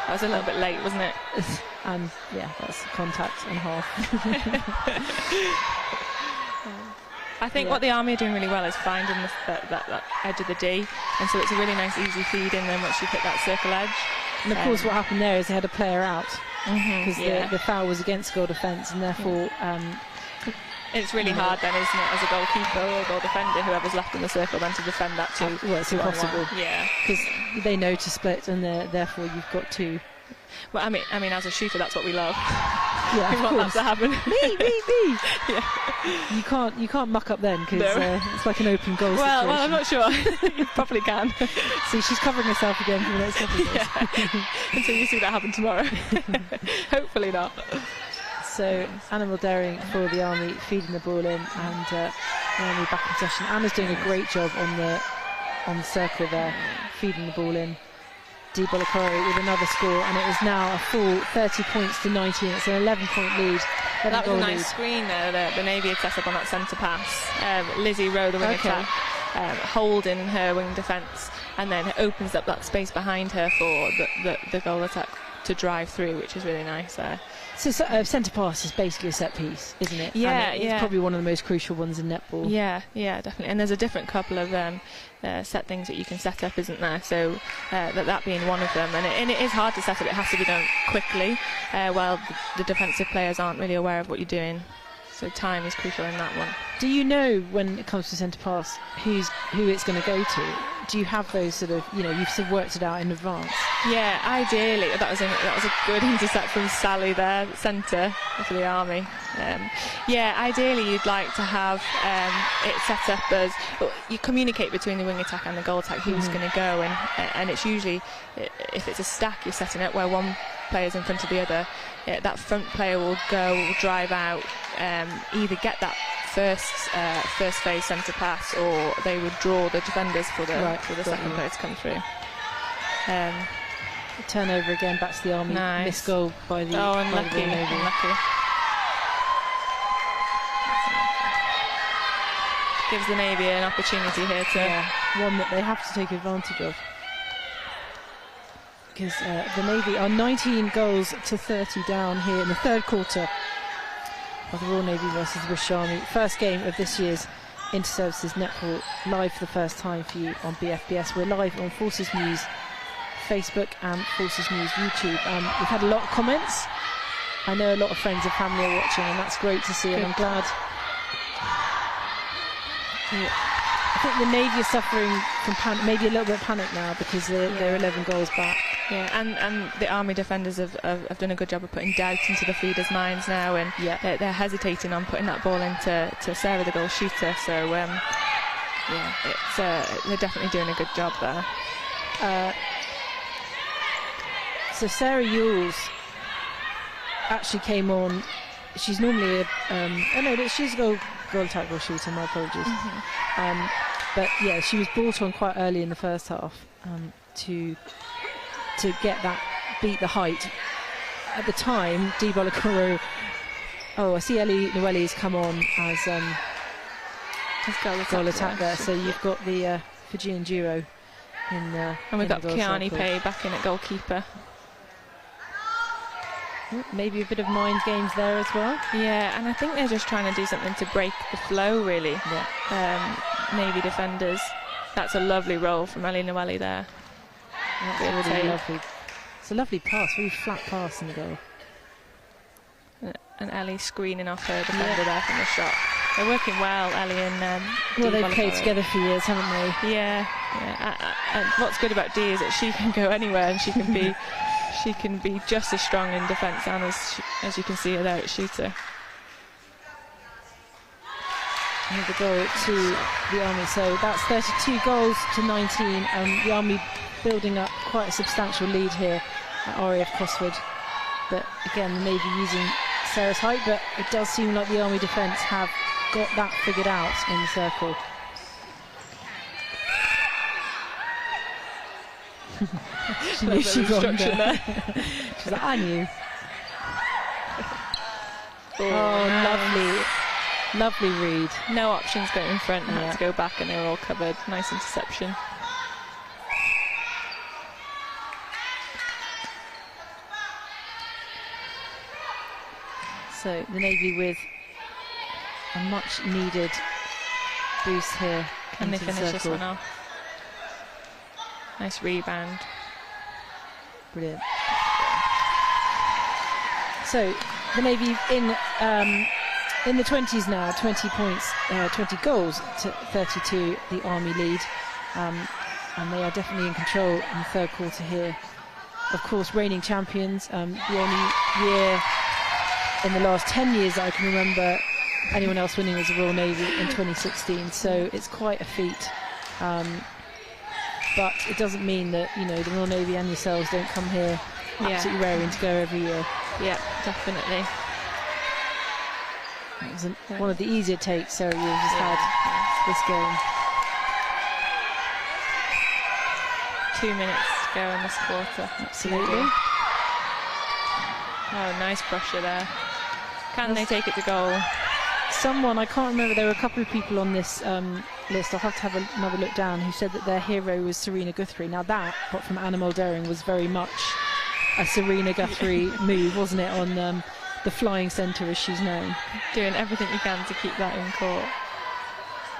that was a little bit late, wasn't it? And yeah, that's contact and half. I think what the Army are doing really well is finding that edge of the D, and so it's a really nice easy feed in then once you hit that circle edge. And of course what happened there is they had a player out because the foul was against goal defence, and therefore it's really hard then, isn't it, as a goalkeeper or a goal defender, whoever's left in the circle, then to defend that too. Well, it's impossible. Yeah, because they know to split, and therefore you've got to. Well, I mean, as a shooter, that's what we love. Yeah, we want that to happen. Me. Yeah. You can't muck up then because it's like an open goal well, situation. Well, I'm not sure. You probably can. See, she's covering herself again for the next couple of days. Until you see that happen tomorrow. Hopefully not. So animal daring for the Army, feeding the ball in, and the Army back in possession. Anna's doing a great job on the circle there, feeding the ball in. Dee Bolokoro with another score, and it is now a full 30 points to 19. It's an 11-point lead. That was a nice screen there that the Navy had set up on that centre pass. Lizzie Rowe, the wing attack, holding her wing defence, and then it opens up that space behind her for the goal attack to drive through, which is really nice there. So centre pass is basically a set piece, isn't it? Yeah, and it's probably one of the most crucial ones in netball. Yeah, definitely. And there's a different couple of set things that you can set up, isn't there? So that being one of them, and it is hard to set up. It has to be done quickly, while the defensive players aren't really aware of what you're doing. So time is crucial in that one. Do you know when it comes to centre pass who it's going to go to? Do you have those sort of, you've sort of worked it out in advance? Yeah, ideally that was a good intercept from Sally there, centre for the Army. Ideally you'd like to have it set up as you communicate between the wing attack and the goal attack who's going to go, and it's usually, if it's a stack, you're setting it where one player's in front of the other. That front player will drive out, either get that first phase centre pass, or they would draw the defenders for the second player to come through. Turnover again, back to the Army. Nice. Missed goal by the unlucky. Gives the Navy an opportunity here to one that they have to take advantage of. Because the Navy are 19 goals to 30 down here in the third quarter of the Royal Navy versus the British Army. First game of this year's Inter-Services Netball, live for the first time for you on BFBS. We're live on Forces News Facebook and Forces News YouTube. We've had a lot of comments. I know a lot of friends and family are watching, and that's great to see, and I'm glad. I think the Navy are suffering from maybe a little bit of panic now because they're 11 goals back. Yeah, and the Army defenders have done a good job of putting doubt into the feeders' minds now, and they're hesitating on putting that ball into Sarah, the goal shooter. So they're definitely doing a good job there. So Sarah Yules actually came on. She's normally she's a goal attack goal shooter. My apologies. But yeah, she was brought on quite early in the first half to beat the height. At the time, Dee Bolokoro. I see Ellie Noelli's come on as goal attack there. So you've got the Fijian duo in there. And we've got Kiani Pei back in at goalkeeper. Maybe a bit of mind games there as well. Yeah, and I think they're just trying to do something to break the flow, really. Navy defenders. That's a lovely roll from Ellie Noelli there. That's really lovely. It's a lovely pass, really flat pass in the goal. and Ellie screening off her defender there from the shot. They're working well, Ellie and well, they've played together for years, haven't they? Yeah. And what's good about Dee is that she can go anywhere, and she can be just as strong in defence and as you can see her there at shooter. Another goal to the Army, so that's 32 goals to 19. The Army building up quite a substantial lead here at RAF Cosford. But again, the Navy using Sarah's height, but it does seem like the Army defence have got that figured out in the circle. She knew she got there. She's like, I knew. Lovely read. No options going in front, and had to go back, and they were all covered. Nice interception. So the Navy with a much needed boost here. Can they finish this one off? Nice rebound. Brilliant. So the Navy in the 20s now, 20 points, 20 goals to 32, the Army lead. And they are definitely in control in the third quarter here. Of course, reigning champions. The only year in the last 10 years that I can remember anyone else winning was the Royal Navy in 2016. So it's quite a feat. But it doesn't mean that, you know, the Royal Navy and yourselves don't come here absolutely raring to go every year. Yeah, definitely. It was one of the easier takes Sarah Ewers has had this game. 2 minutes to go in this quarter. Absolutely. Oh, nice pressure there. Can they take it to goal? Someone, I can't remember, there were a couple of people on this list, I'll have to have another look down, who said that their hero was Serena Guthrie. Now that, but from Anna Muldaring, was very much a Serena Guthrie move, wasn't it, on the flying centre as she's known. Doing everything you can to keep that in court.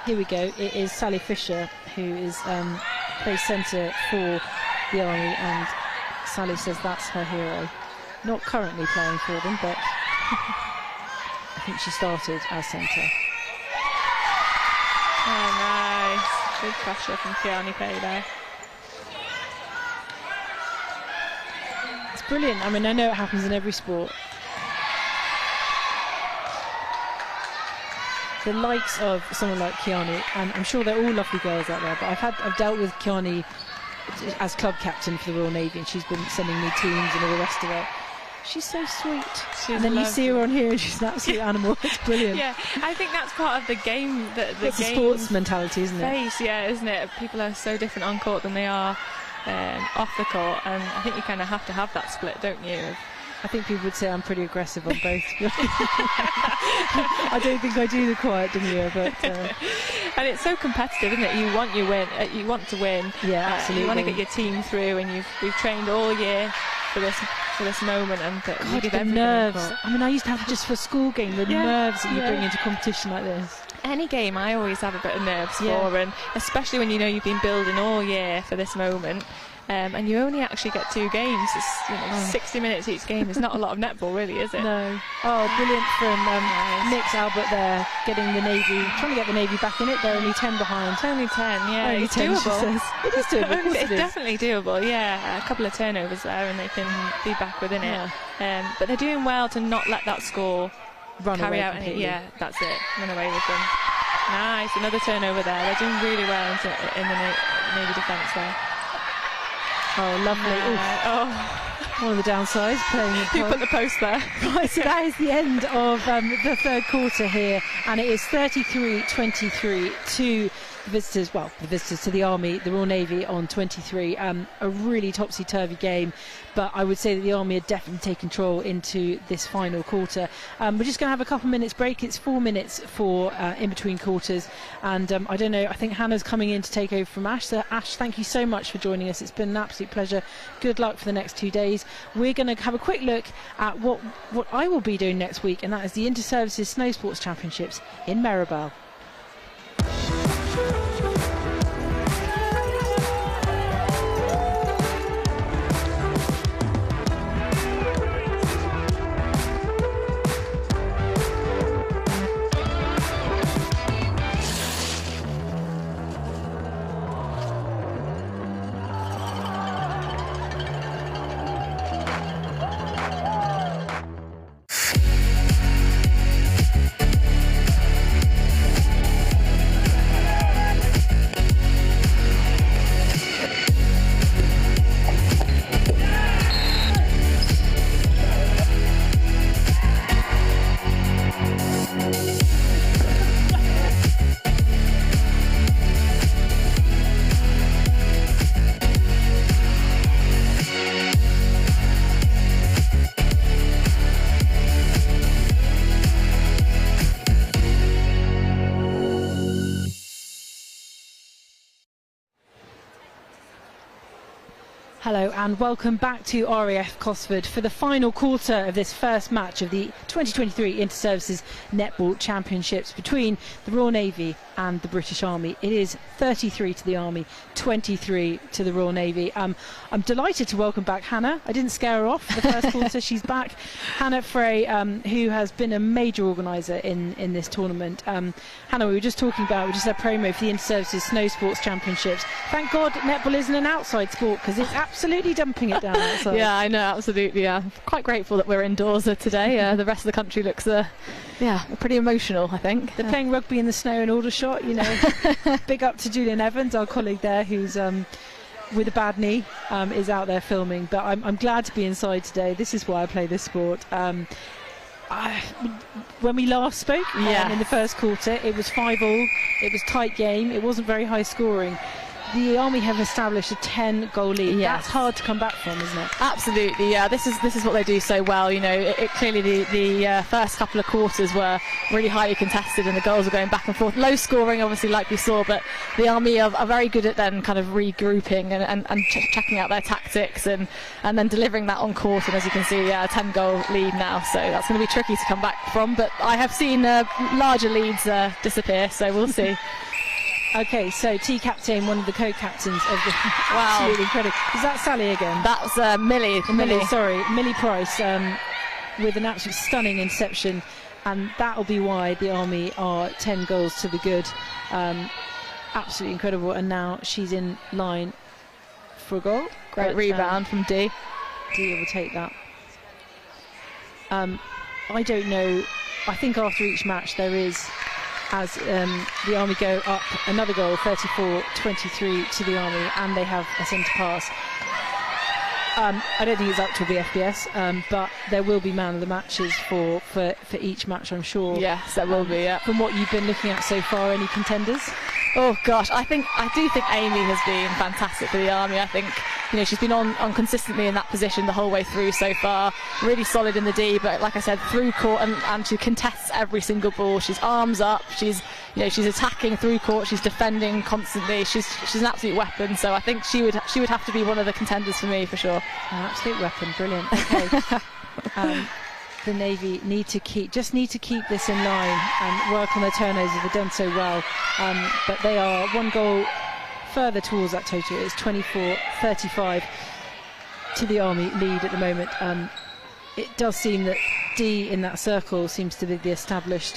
Here we go, it is Sally Fisher who is plays centre for the Army, and Sally says that's her hero. Not currently playing for them, but I think she started as centre. Oh, nice. Big pressure from Kiani Kay there. It's brilliant. I mean, I know it happens in every sport. The likes of someone like Kiani, and I'm sure they're all lovely girls out there, but I've dealt with Kiani as club captain for the Royal Navy, and she's been sending me teams and all the rest of it. She's so sweet. And then you see her on here and she's an absolute animal. It's brilliant. Yeah, I think that's part of the game. It's a sports mentality, isn't it? Face, yeah, isn't it? People are so different on court than they are off the court, and I think you kind of have to have that split, don't you? I think people would say I'm pretty aggressive on both. I don't think I do the quiet demure, but and it's so competitive, isn't it? You want to win. Yeah, absolutely. You want to get your team through, and we've trained all year for this moment, and you give the nerves. I mean, I used to have just for school game the nerves that you bring into competition like this. Any game, I always have a bit of nerves for, and especially when you know you've been building all year for this moment. And you only actually get 2 games. It's 60 minutes each game. There's not a lot of netball, really, is it? No. Oh, brilliant from Nick Albert there, getting the Navy, trying to get the Navy back in it. They're only 10 behind. Only 10, yeah. Only it's 10, doable. She says. It is doable. It's definitely doable, yeah. A couple of turnovers there, and they can be back within it. But they're doing well to not let that score carry out any. Yeah, that's it. Run away with them. Nice, another turnover there. They're doing really well in the Navy defence there. Oh, lovely. One of the downsides, playing in You put the post there. Right, so that is the end of the third quarter here, and it is 33-23 to the visitors to the Army, the Royal Navy on 23. A really topsy-turvy game, but I would say that the Army are definitely taking control into this final quarter. We're just going to have a couple minutes break. It's 4 minutes for in between quarters, and I don't know, I think Hannah's coming in to take over from Ash. So Ash, thank you so much for joining us. It's been an absolute pleasure. Good luck for the next 2 days. We're going to have a quick look at what I will be doing next week, and that is the Inter-Services Snow Sports Championships in Maribel. Hello and welcome back to RAF Cosford for the final quarter of this first match of the 2023 Inter-Services Netball Championships between the Royal Navy and the British Army. It is 33 to the Army, 23 to the Royal Navy. I'm delighted to welcome back Hannah. I didn't scare her off for the first quarter. She's back. Hannah Frey, who has been a major organiser in this tournament. Hannah, we were just talking about, we just had promo for the Inter-Services Snow Sports Championships. Thank God netball isn't an outside sport because it's absolutely dumping it down outside. Yeah, I know, absolutely. Yeah, quite grateful that we're indoors today. The rest of the country looks, pretty emotional, I think. They're playing rugby in the snow in Aldershot, you know. Big up to Julian Evans, our colleague there, who's with a bad knee, is out there filming. But I'm glad to be inside today. This is why I play this sport. When we last spoke in the first quarter, it was 5-all. It was tight game. It wasn't very high scoring. The Army have established a 10-goal lead. Yes. That's hard to come back from, isn't it? Absolutely, yeah. This is what they do so well. You know, it clearly the first couple of quarters were really highly contested, and the goals were going back and forth. Low scoring, obviously, like we saw, but the Army are very good at then kind of regrouping and checking out their tactics and then delivering that on court. And as you can see, a 10-goal lead now, so that's going to be tricky to come back from. But I have seen larger leads disappear, so we'll see. Okay, so captain, one of the co-captains of the absolutely incredible. Is that Sally again? That's Millie. Millie Price, with an absolutely stunning interception, and that'll be why the Army are 10 goals to the good. Absolutely incredible, and now she's in line for a goal. Great rebound from D. D will take that. I don't know. I think after each match there is, as the Army go up another goal, 34-23 to the Army, and they have a centre pass. I don't think it's up to BFBS, but there will be man of the matches for each match, I'm sure. Yes, there will be, yeah. From what you've been looking at so far, any contenders? Oh gosh, I do think Amy has been fantastic for the Army. I think, you know, she's been on consistently in that position the whole way through so far. Really solid in the D, but like I said, through court and she contests every single ball. She's arms up. She's attacking through court. She's defending constantly. She's an absolute weapon. So I think she would have to be one of the contenders for me for sure. An absolute weapon, brilliant. Okay. The Navy need to keep this in line and work on their turnovers. They've done so well, but they are one goal further towards that total. It's 24-35 to the Army lead at the moment. It does seem that D in that circle seems to be the established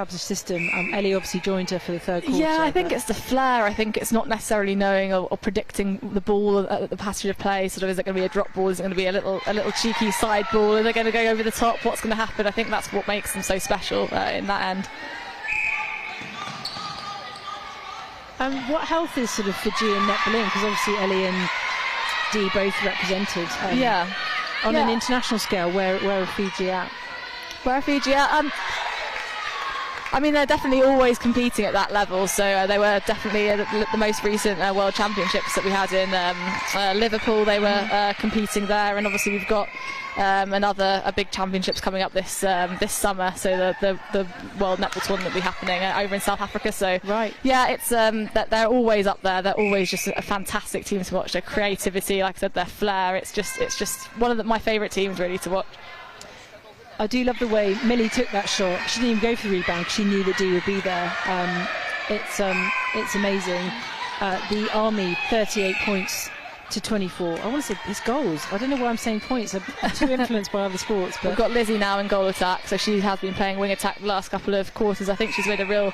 system. Ellie obviously joined her for the third quarter. Yeah, I think it's the flair. I think it's not necessarily knowing or predicting the ball at the passage of play. Sort of, is it going to be a drop ball? Is it going to be a little cheeky side ball? Are they going to go over the top? What's going to happen? I think that's what makes them so special in that end. What health is sort of Fijian netballing? Because obviously Ellie and D both represented. On an international scale, where are Fiji at? Where are Fiji at? I mean, they're definitely always competing at that level. So they were definitely the most recent World Championships that we had in Liverpool. They were competing there, and obviously we've got a big championships coming up this summer. So the World Netball Tournament will be happening over in South Africa. So yeah, it's they're always up there. They're always just a fantastic team to watch. Their creativity, like I said, their flair. It's just one of my favourite teams really to watch. I do love the way Millie took that shot. She didn't even go for the rebound. She knew that D would be there. It's amazing. The Army 38 points to 24. I want to say it's goals. I don't know why I'm saying points. I'm too influenced by other sports. But we've got Lizzie now in goal attack, so she has been playing wing attack the last couple of quarters. I think she's made a real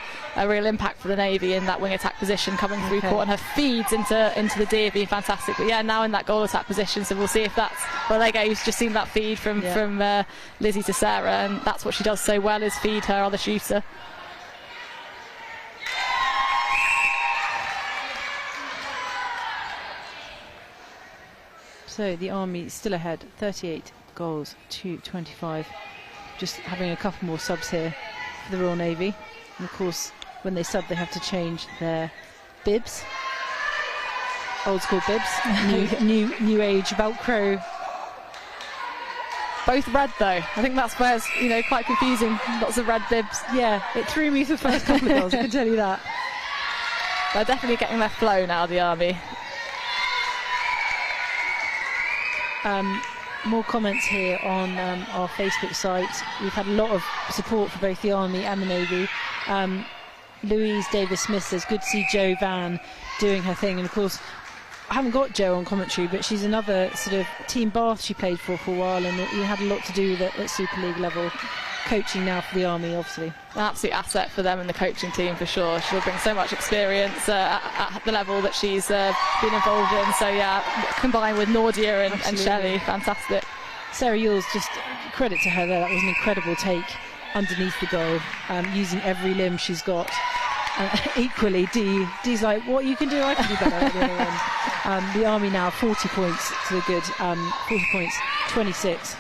impact for the Navy in that wing attack position, coming through court, and her feeds into the D have been fantastic. But yeah, now in that goal attack position, so we'll see if that's. Well, there you go. You've just seen that feed from Lizzie to Sarah, and that's what she does so well, is feed her other shooter. So the Army still ahead, 38 goals to 25. Just having a couple more subs here for the Royal Navy. And of course, when they sub, they have to change their bibs. Old school bibs, new age Velcro. Both red though. I think that's where it's quite confusing. Lots of red bibs. Yeah, it threw me for the first couple of goals. I can tell you that. They're definitely getting their flow now, the Army. more comments here on our Facebook site. We've had a lot of support for both the Army and the Navy. Louise Davis-Smith says, good to see Jo Van doing her thing. And of course, I haven't got Jo on commentary, but she's another sort of Team Bath she played for a while, and you had a lot to do with it at Super League level. Coaching now for the Army, obviously. An absolute asset for them and the coaching team for sure. She'll bring so much experience at the level that she's been involved in. So yeah, combined with Nordia and Shelley, fantastic. Sarah Yules, just credit to her there. That was an incredible take underneath the goal, using every limb she's got. Equally, Dee's like, what you can do, I can do better at the other end. The Army now 40 points to the good, 40 points, 26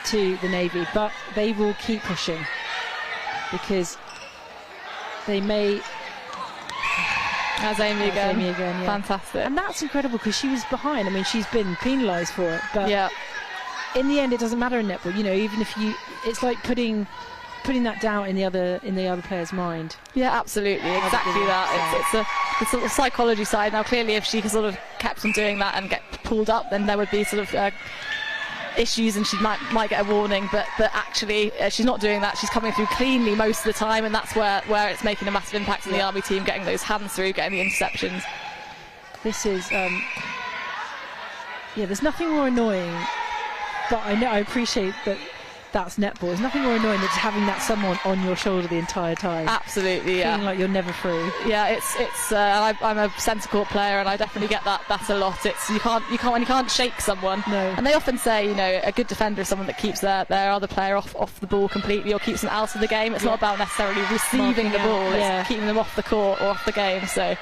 to the Navy, but they will keep pushing because they may. As Amy again. Yeah. Fantastic. And that's incredible because she was behind. I mean, she's been penalised for it, but yeah. In the end, it doesn't matter in netball. You know, even if it's like putting that doubt in the other player's mind. Yeah, absolutely, exactly that. It's a sort of psychology side. Now, clearly, if she sort of kept on doing that and get pulled up, then there would be sort of issues, and she might get a warning. But actually, she's not doing that. She's coming through cleanly most of the time, and that's where it's making a massive impact on the Army team, getting those hands through, getting the interceptions. This is there's nothing more annoying, but I appreciate that. That's netball. There's nothing more annoying than just having that someone on your shoulder the entire time. Absolutely, yeah. Feeling like you're never free. Yeah, it's. I'm a centre court player, and I definitely get that a lot. It's you can't shake someone. No. And they often say, you know, a good defender is someone that keeps their other player off the ball completely, or keeps them out of the game. It's not about necessarily receiving the ball. It's keeping them off the court or off the game. So.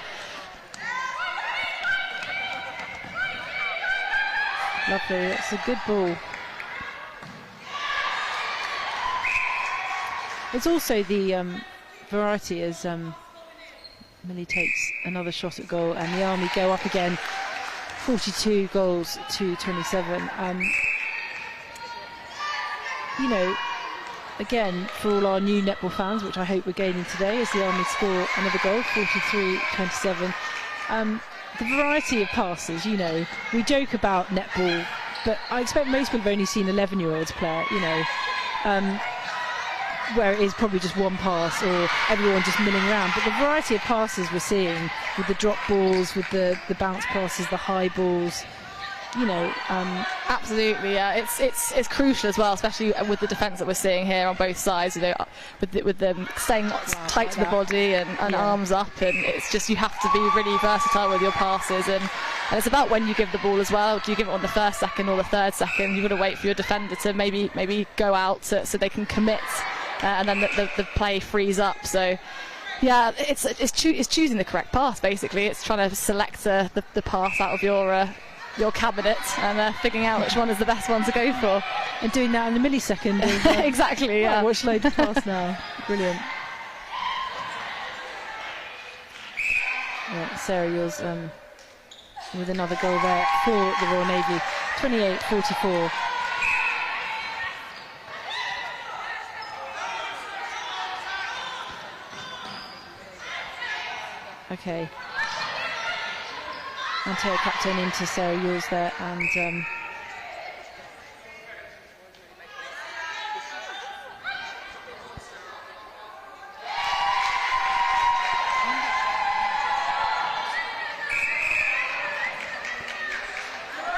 Lovely. It's a good ball. There's also the variety as Millie takes another shot at goal, and the Army go up again, 42 goals to 27. You know, again, for all our new netball fans, which I hope we're gaining today, as the Army score another goal, 43-27. The variety of passes, you know, we joke about netball, but I expect most people have only seen 11-year-olds play, you know. Where it is probably just one pass or everyone just milling around, but the variety of passes we're seeing with the drop balls, with the bounce passes, the high balls, you know, absolutely, yeah. It's crucial as well, especially with the defence that we're seeing here on both sides. You know, with them staying tight to the body and arms up, and it's just you have to be really versatile with your passes, and it's about when you give the ball as well. Do you give it on the first second or the third second? You've got to wait for your defender to maybe go out so they can commit. And then the play frees up. So, yeah, it's choosing the correct pass. Basically, it's trying to select the pass out of your cabinet and figuring out which one is the best one to go for, and doing that in a millisecond. Exactly. Yeah. What shall I do pass now? Brilliant. Yeah, Sarah Yules with another goal there for the Royal Navy, 28-44. Okay. Antail captain into Sarah Yules there, and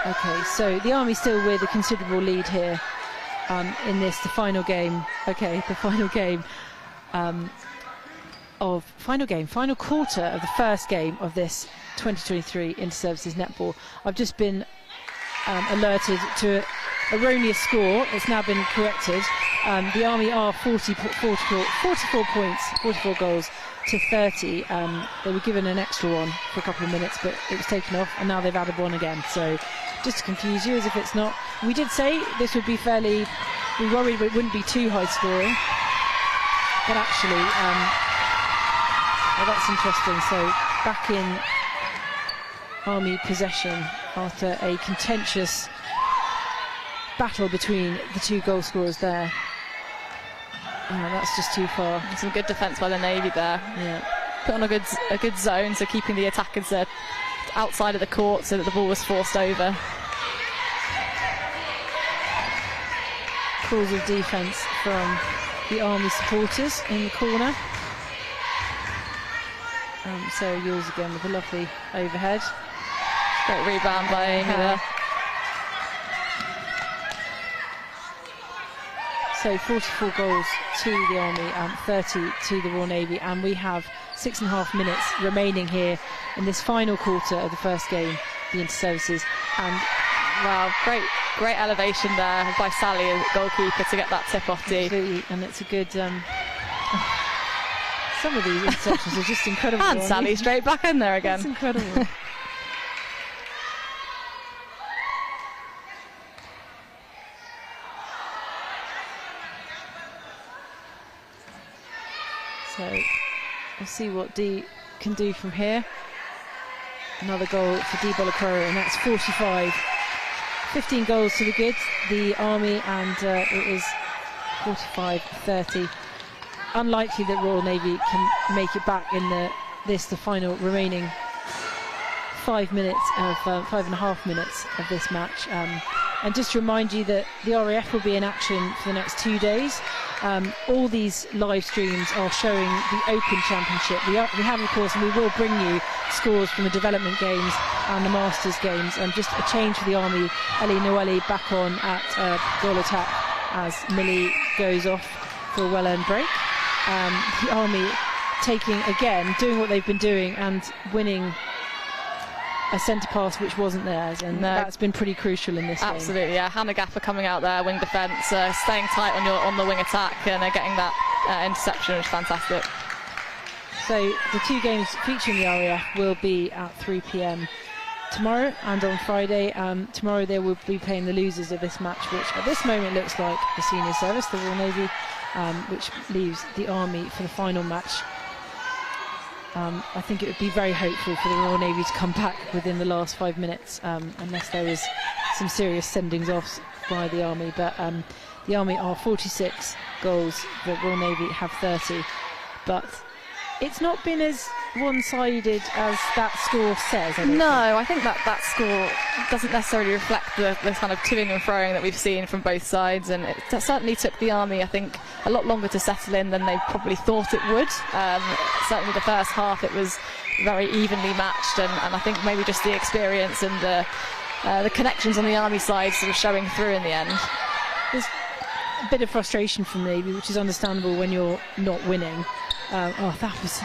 okay, so the Army still with a considerable lead here in the final game. Okay, the final game. Final quarter of the first game of this 2023 Inter-Services Netball. I've just been alerted to an erroneous score. It's now been corrected. The Army are 44 points, 44 goals to 30. They were given an extra one for a couple of minutes, but it was taken off, and now they've added one again. So just to confuse you, as if it's not. We did say this would be fairly. We worried it wouldn't be too high scoring, but actually. Well, that's interesting. So back in Army possession after a contentious battle between the two goal scorers there. Oh, that's just too far. And some good defence by the Navy there. Yeah. Put on a good zone, so keeping the attackers outside of the court so that the ball was forced over. calls of defence from the Army supporters in the corner. Sarah Yules again with a lovely overhead. Great rebound by Amy there. So 44 goals to the Army and 30 to the Royal Navy, and we have 6.5 minutes remaining here in this final quarter of the first game, the Inter-Services. And wow, great elevation there by Sally, the goalkeeper, to get that tip off D. Absolutely, and it's a good. Some of these interceptions are just incredible. And Sally straight back in there again. It's incredible. So we'll see what Dee can do from here. Another goal for Dee Bolokoro, and that's 45. 15 goals to the good, the Army, and it is 45-30. Unlikely that Royal Navy can make it back in the final remaining 5 minutes of 5.5 minutes of this match. And just to remind you that the RAF will be in action for the next 2 days. All these live streams are showing the Open Championship. We have, of course, and we will bring you scores from the development games and the Masters games. And just a change for the Army, Ellie Noeli back on at goal attack as Millie goes off for a well-earned break. The Army doing what they've been doing and winning a centre pass which wasn't theirs, and that's been pretty crucial in this game. Absolutely, yeah. Hannah Gaffer coming out there, wing defence, staying tight on the wing attack, and getting that interception, which is fantastic. So the 2 games featuring the RAF will be at 3 p.m. tomorrow and on Friday. Tomorrow they will be playing the losers of this match, which at this moment looks like the Senior Service, the Royal Navy, which leaves the Army for the final match. I think it would be very hopeful for the Royal Navy to come back within the last 5 minutes, unless there is some serious sendings off by the Army. But the Army are 46 goals, the Royal Navy have 30. But it's not been as one-sided as that score says. I think that score doesn't necessarily reflect the kind of toing and froing that we've seen from both sides, and it certainly took the Army, I think, a lot longer to settle in than they probably thought it would. Certainly the first half it was very evenly matched, and I think maybe just the experience and the connections on the Army side sort of showing through in the end. There's a bit of frustration from Navy, which is understandable when you're not winning. That was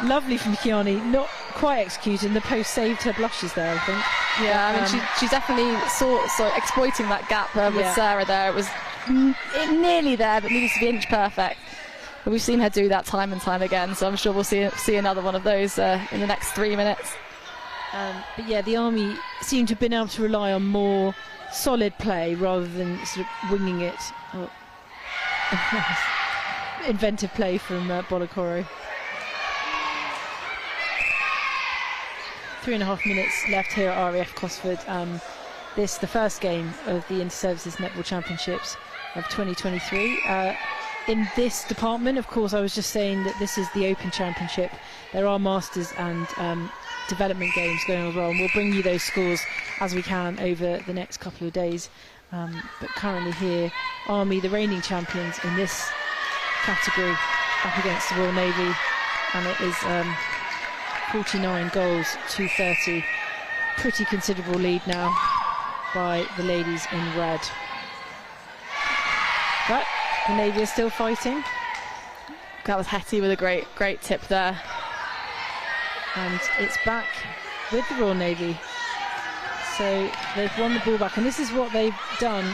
lovely from Kiani, not quite executed. The post saved her blushes there, I think. Yeah, I mean, she definitely saw exploiting that gap with Sarah there. It was nearly there, but needed to be inch perfect. But we've seen her do that time and time again, so I'm sure we'll see another one of those in the next 3 minutes. But yeah, the Army seem to have been able to rely on more solid play rather than sort of winging it. Inventive play from Bolokoro. 3.5 minutes left here at RAF Cosford. This the first game of the Inter-Services Netball Championships of 2023. In this department, of course, I was just saying that this is the Open Championship. There are Masters and development games going on as well, and we'll bring you those scores as we can over the next couple of days. But currently here, Army, the reigning champions in this category, up against the Royal Navy, and it is 49 goals to 30. Pretty considerable lead now by the ladies in red. But the Navy is still fighting. That was Hetty with a great tip there. And it's back with the Royal Navy. So they've won the ball back, and this is what they've done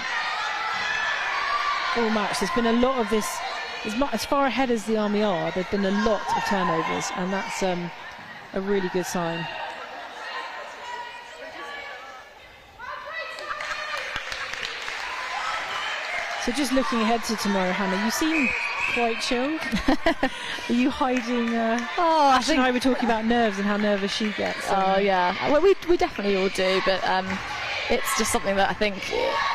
all match. There's been a lot of this, as far ahead as the Army are, there've been a lot of turnovers, and that's a really good sign. So just looking ahead to tomorrow, Hannah, you seem quite chilled. Are you hiding? Ash and I were talking about nerves and how nervous she gets. Oh yeah, well we definitely all do, but it's just something that I think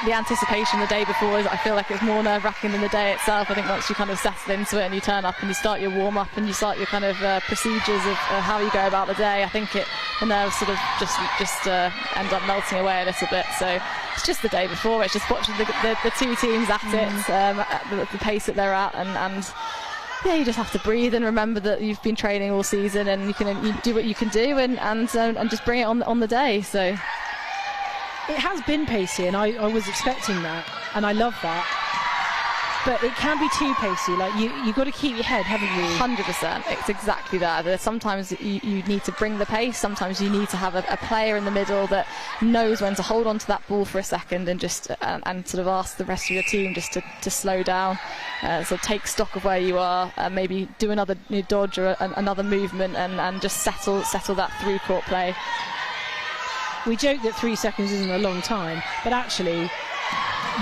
the anticipation the day before I feel like it's more nerve-wracking than the day itself. I think once you kind of settle into it and you turn up and you start your warm-up and you start your kind of procedures of how you go about the day, I think the nerves sort of just end up melting away a little bit. So it's just the day before. It's just watching the two teams at it, at the pace that they're at, and yeah, you just have to breathe and remember that you've been training all season and you do what you can do and just bring it on the day. So it has been pacey, and I was expecting that, and I love that. But it can be too pacey. Like you've got to keep your head, haven't you? 100%. It's exactly that. Sometimes you need to bring the pace. Sometimes you need to have a player in the middle that knows when to hold on to that ball for a second and just and sort of ask the rest of your team just to slow down. So take stock of where you are. Maybe do another dodge or another movement and just settle that through court play. We joke that 3 seconds isn't a long time, but actually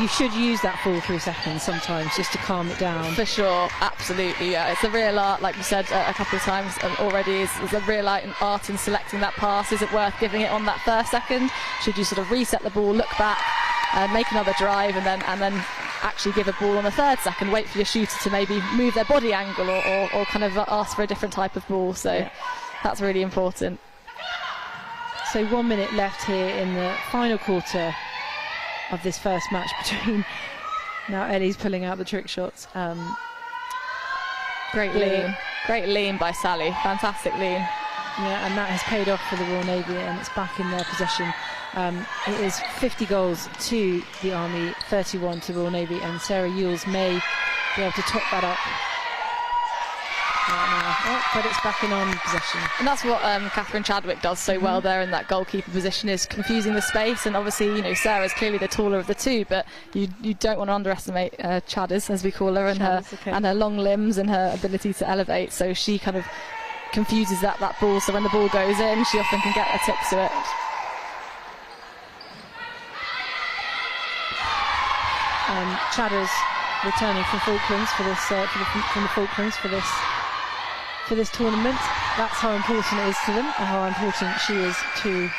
you should use that full 3 seconds sometimes just to calm it down. For sure, absolutely, yeah. It's a real art, like you said a couple of times already, is a real art in selecting that pass. Is it worth giving it on that first second? Should you sort of reset the ball, look back, make another drive, and then actually give a ball on the third second, wait for your shooter to maybe move their body angle or kind of ask for a different type of ball. So that's really important. So 1 minute left here in the final quarter of this first match between, now Ellie's pulling out the trick shots. Great lean by Sally, fantastic lean. Yeah, and that has paid off for the Royal Navy, and it's back in their possession. It is 50 goals to the Army, 31 to Royal Navy, and Sarah Yules may be able to top that up right now. Oh, but it's back in Army possession. And that's what Catherine Chadwick does so well there in that goalkeeper position, is confusing the space. And obviously, Sarah's clearly the taller of the two, but you don't want to underestimate Chadders, as we call her, and her long limbs and her ability to elevate. So she kind of confuses that ball, so when the ball goes in, she often can get a tip to it. Chadders returning from Falklands for this from the Falklands for this tournament. That's how important it is to them and how important she is to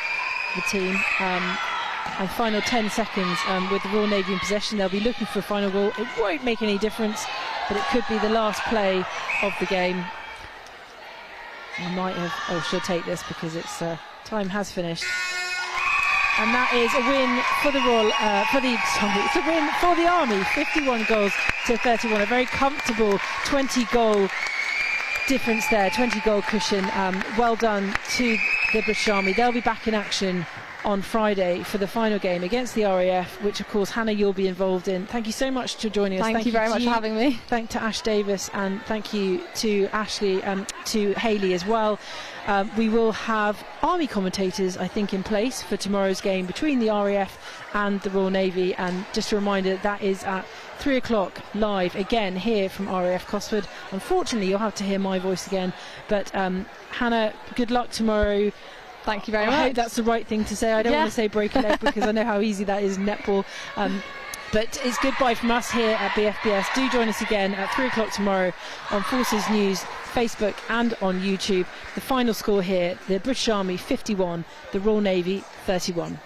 the team. And final 10 seconds with the Royal Navy in possession. They'll be looking for a final goal. It won't make any difference, but it could be the last play of the game. You might have. Oh, she'll take this because it's time has finished. And that is a win for the it's a win for the Army. 51 goals to 31. A very comfortable 20-goal difference there. 20-goal cushion. Well done to the British Army. They'll be back in action on Friday for the final game against the RAF, which of course Hannah, you'll be involved in. Thank you so much for joining us. Thank you very much for having me. Thank to Ash Davis, and thank you to Ashley and to Hayley as well. We will have Army commentators, I think, in place for tomorrow's game between the RAF and the Royal Navy. And just a reminder, that is at 3 o'clock live again here from RAF Cosford. Unfortunately, you'll have to hear my voice again. But Hannah, good luck tomorrow. Thank you very much. I hope that's the right thing to say. I don't want to say break a leg because I know how easy that is in netball. But it's goodbye from us here at BFBS. Do join us again at 3 o'clock tomorrow on Forces News, Facebook and on YouTube. The final score here, the British Army 51, the Royal Navy 31.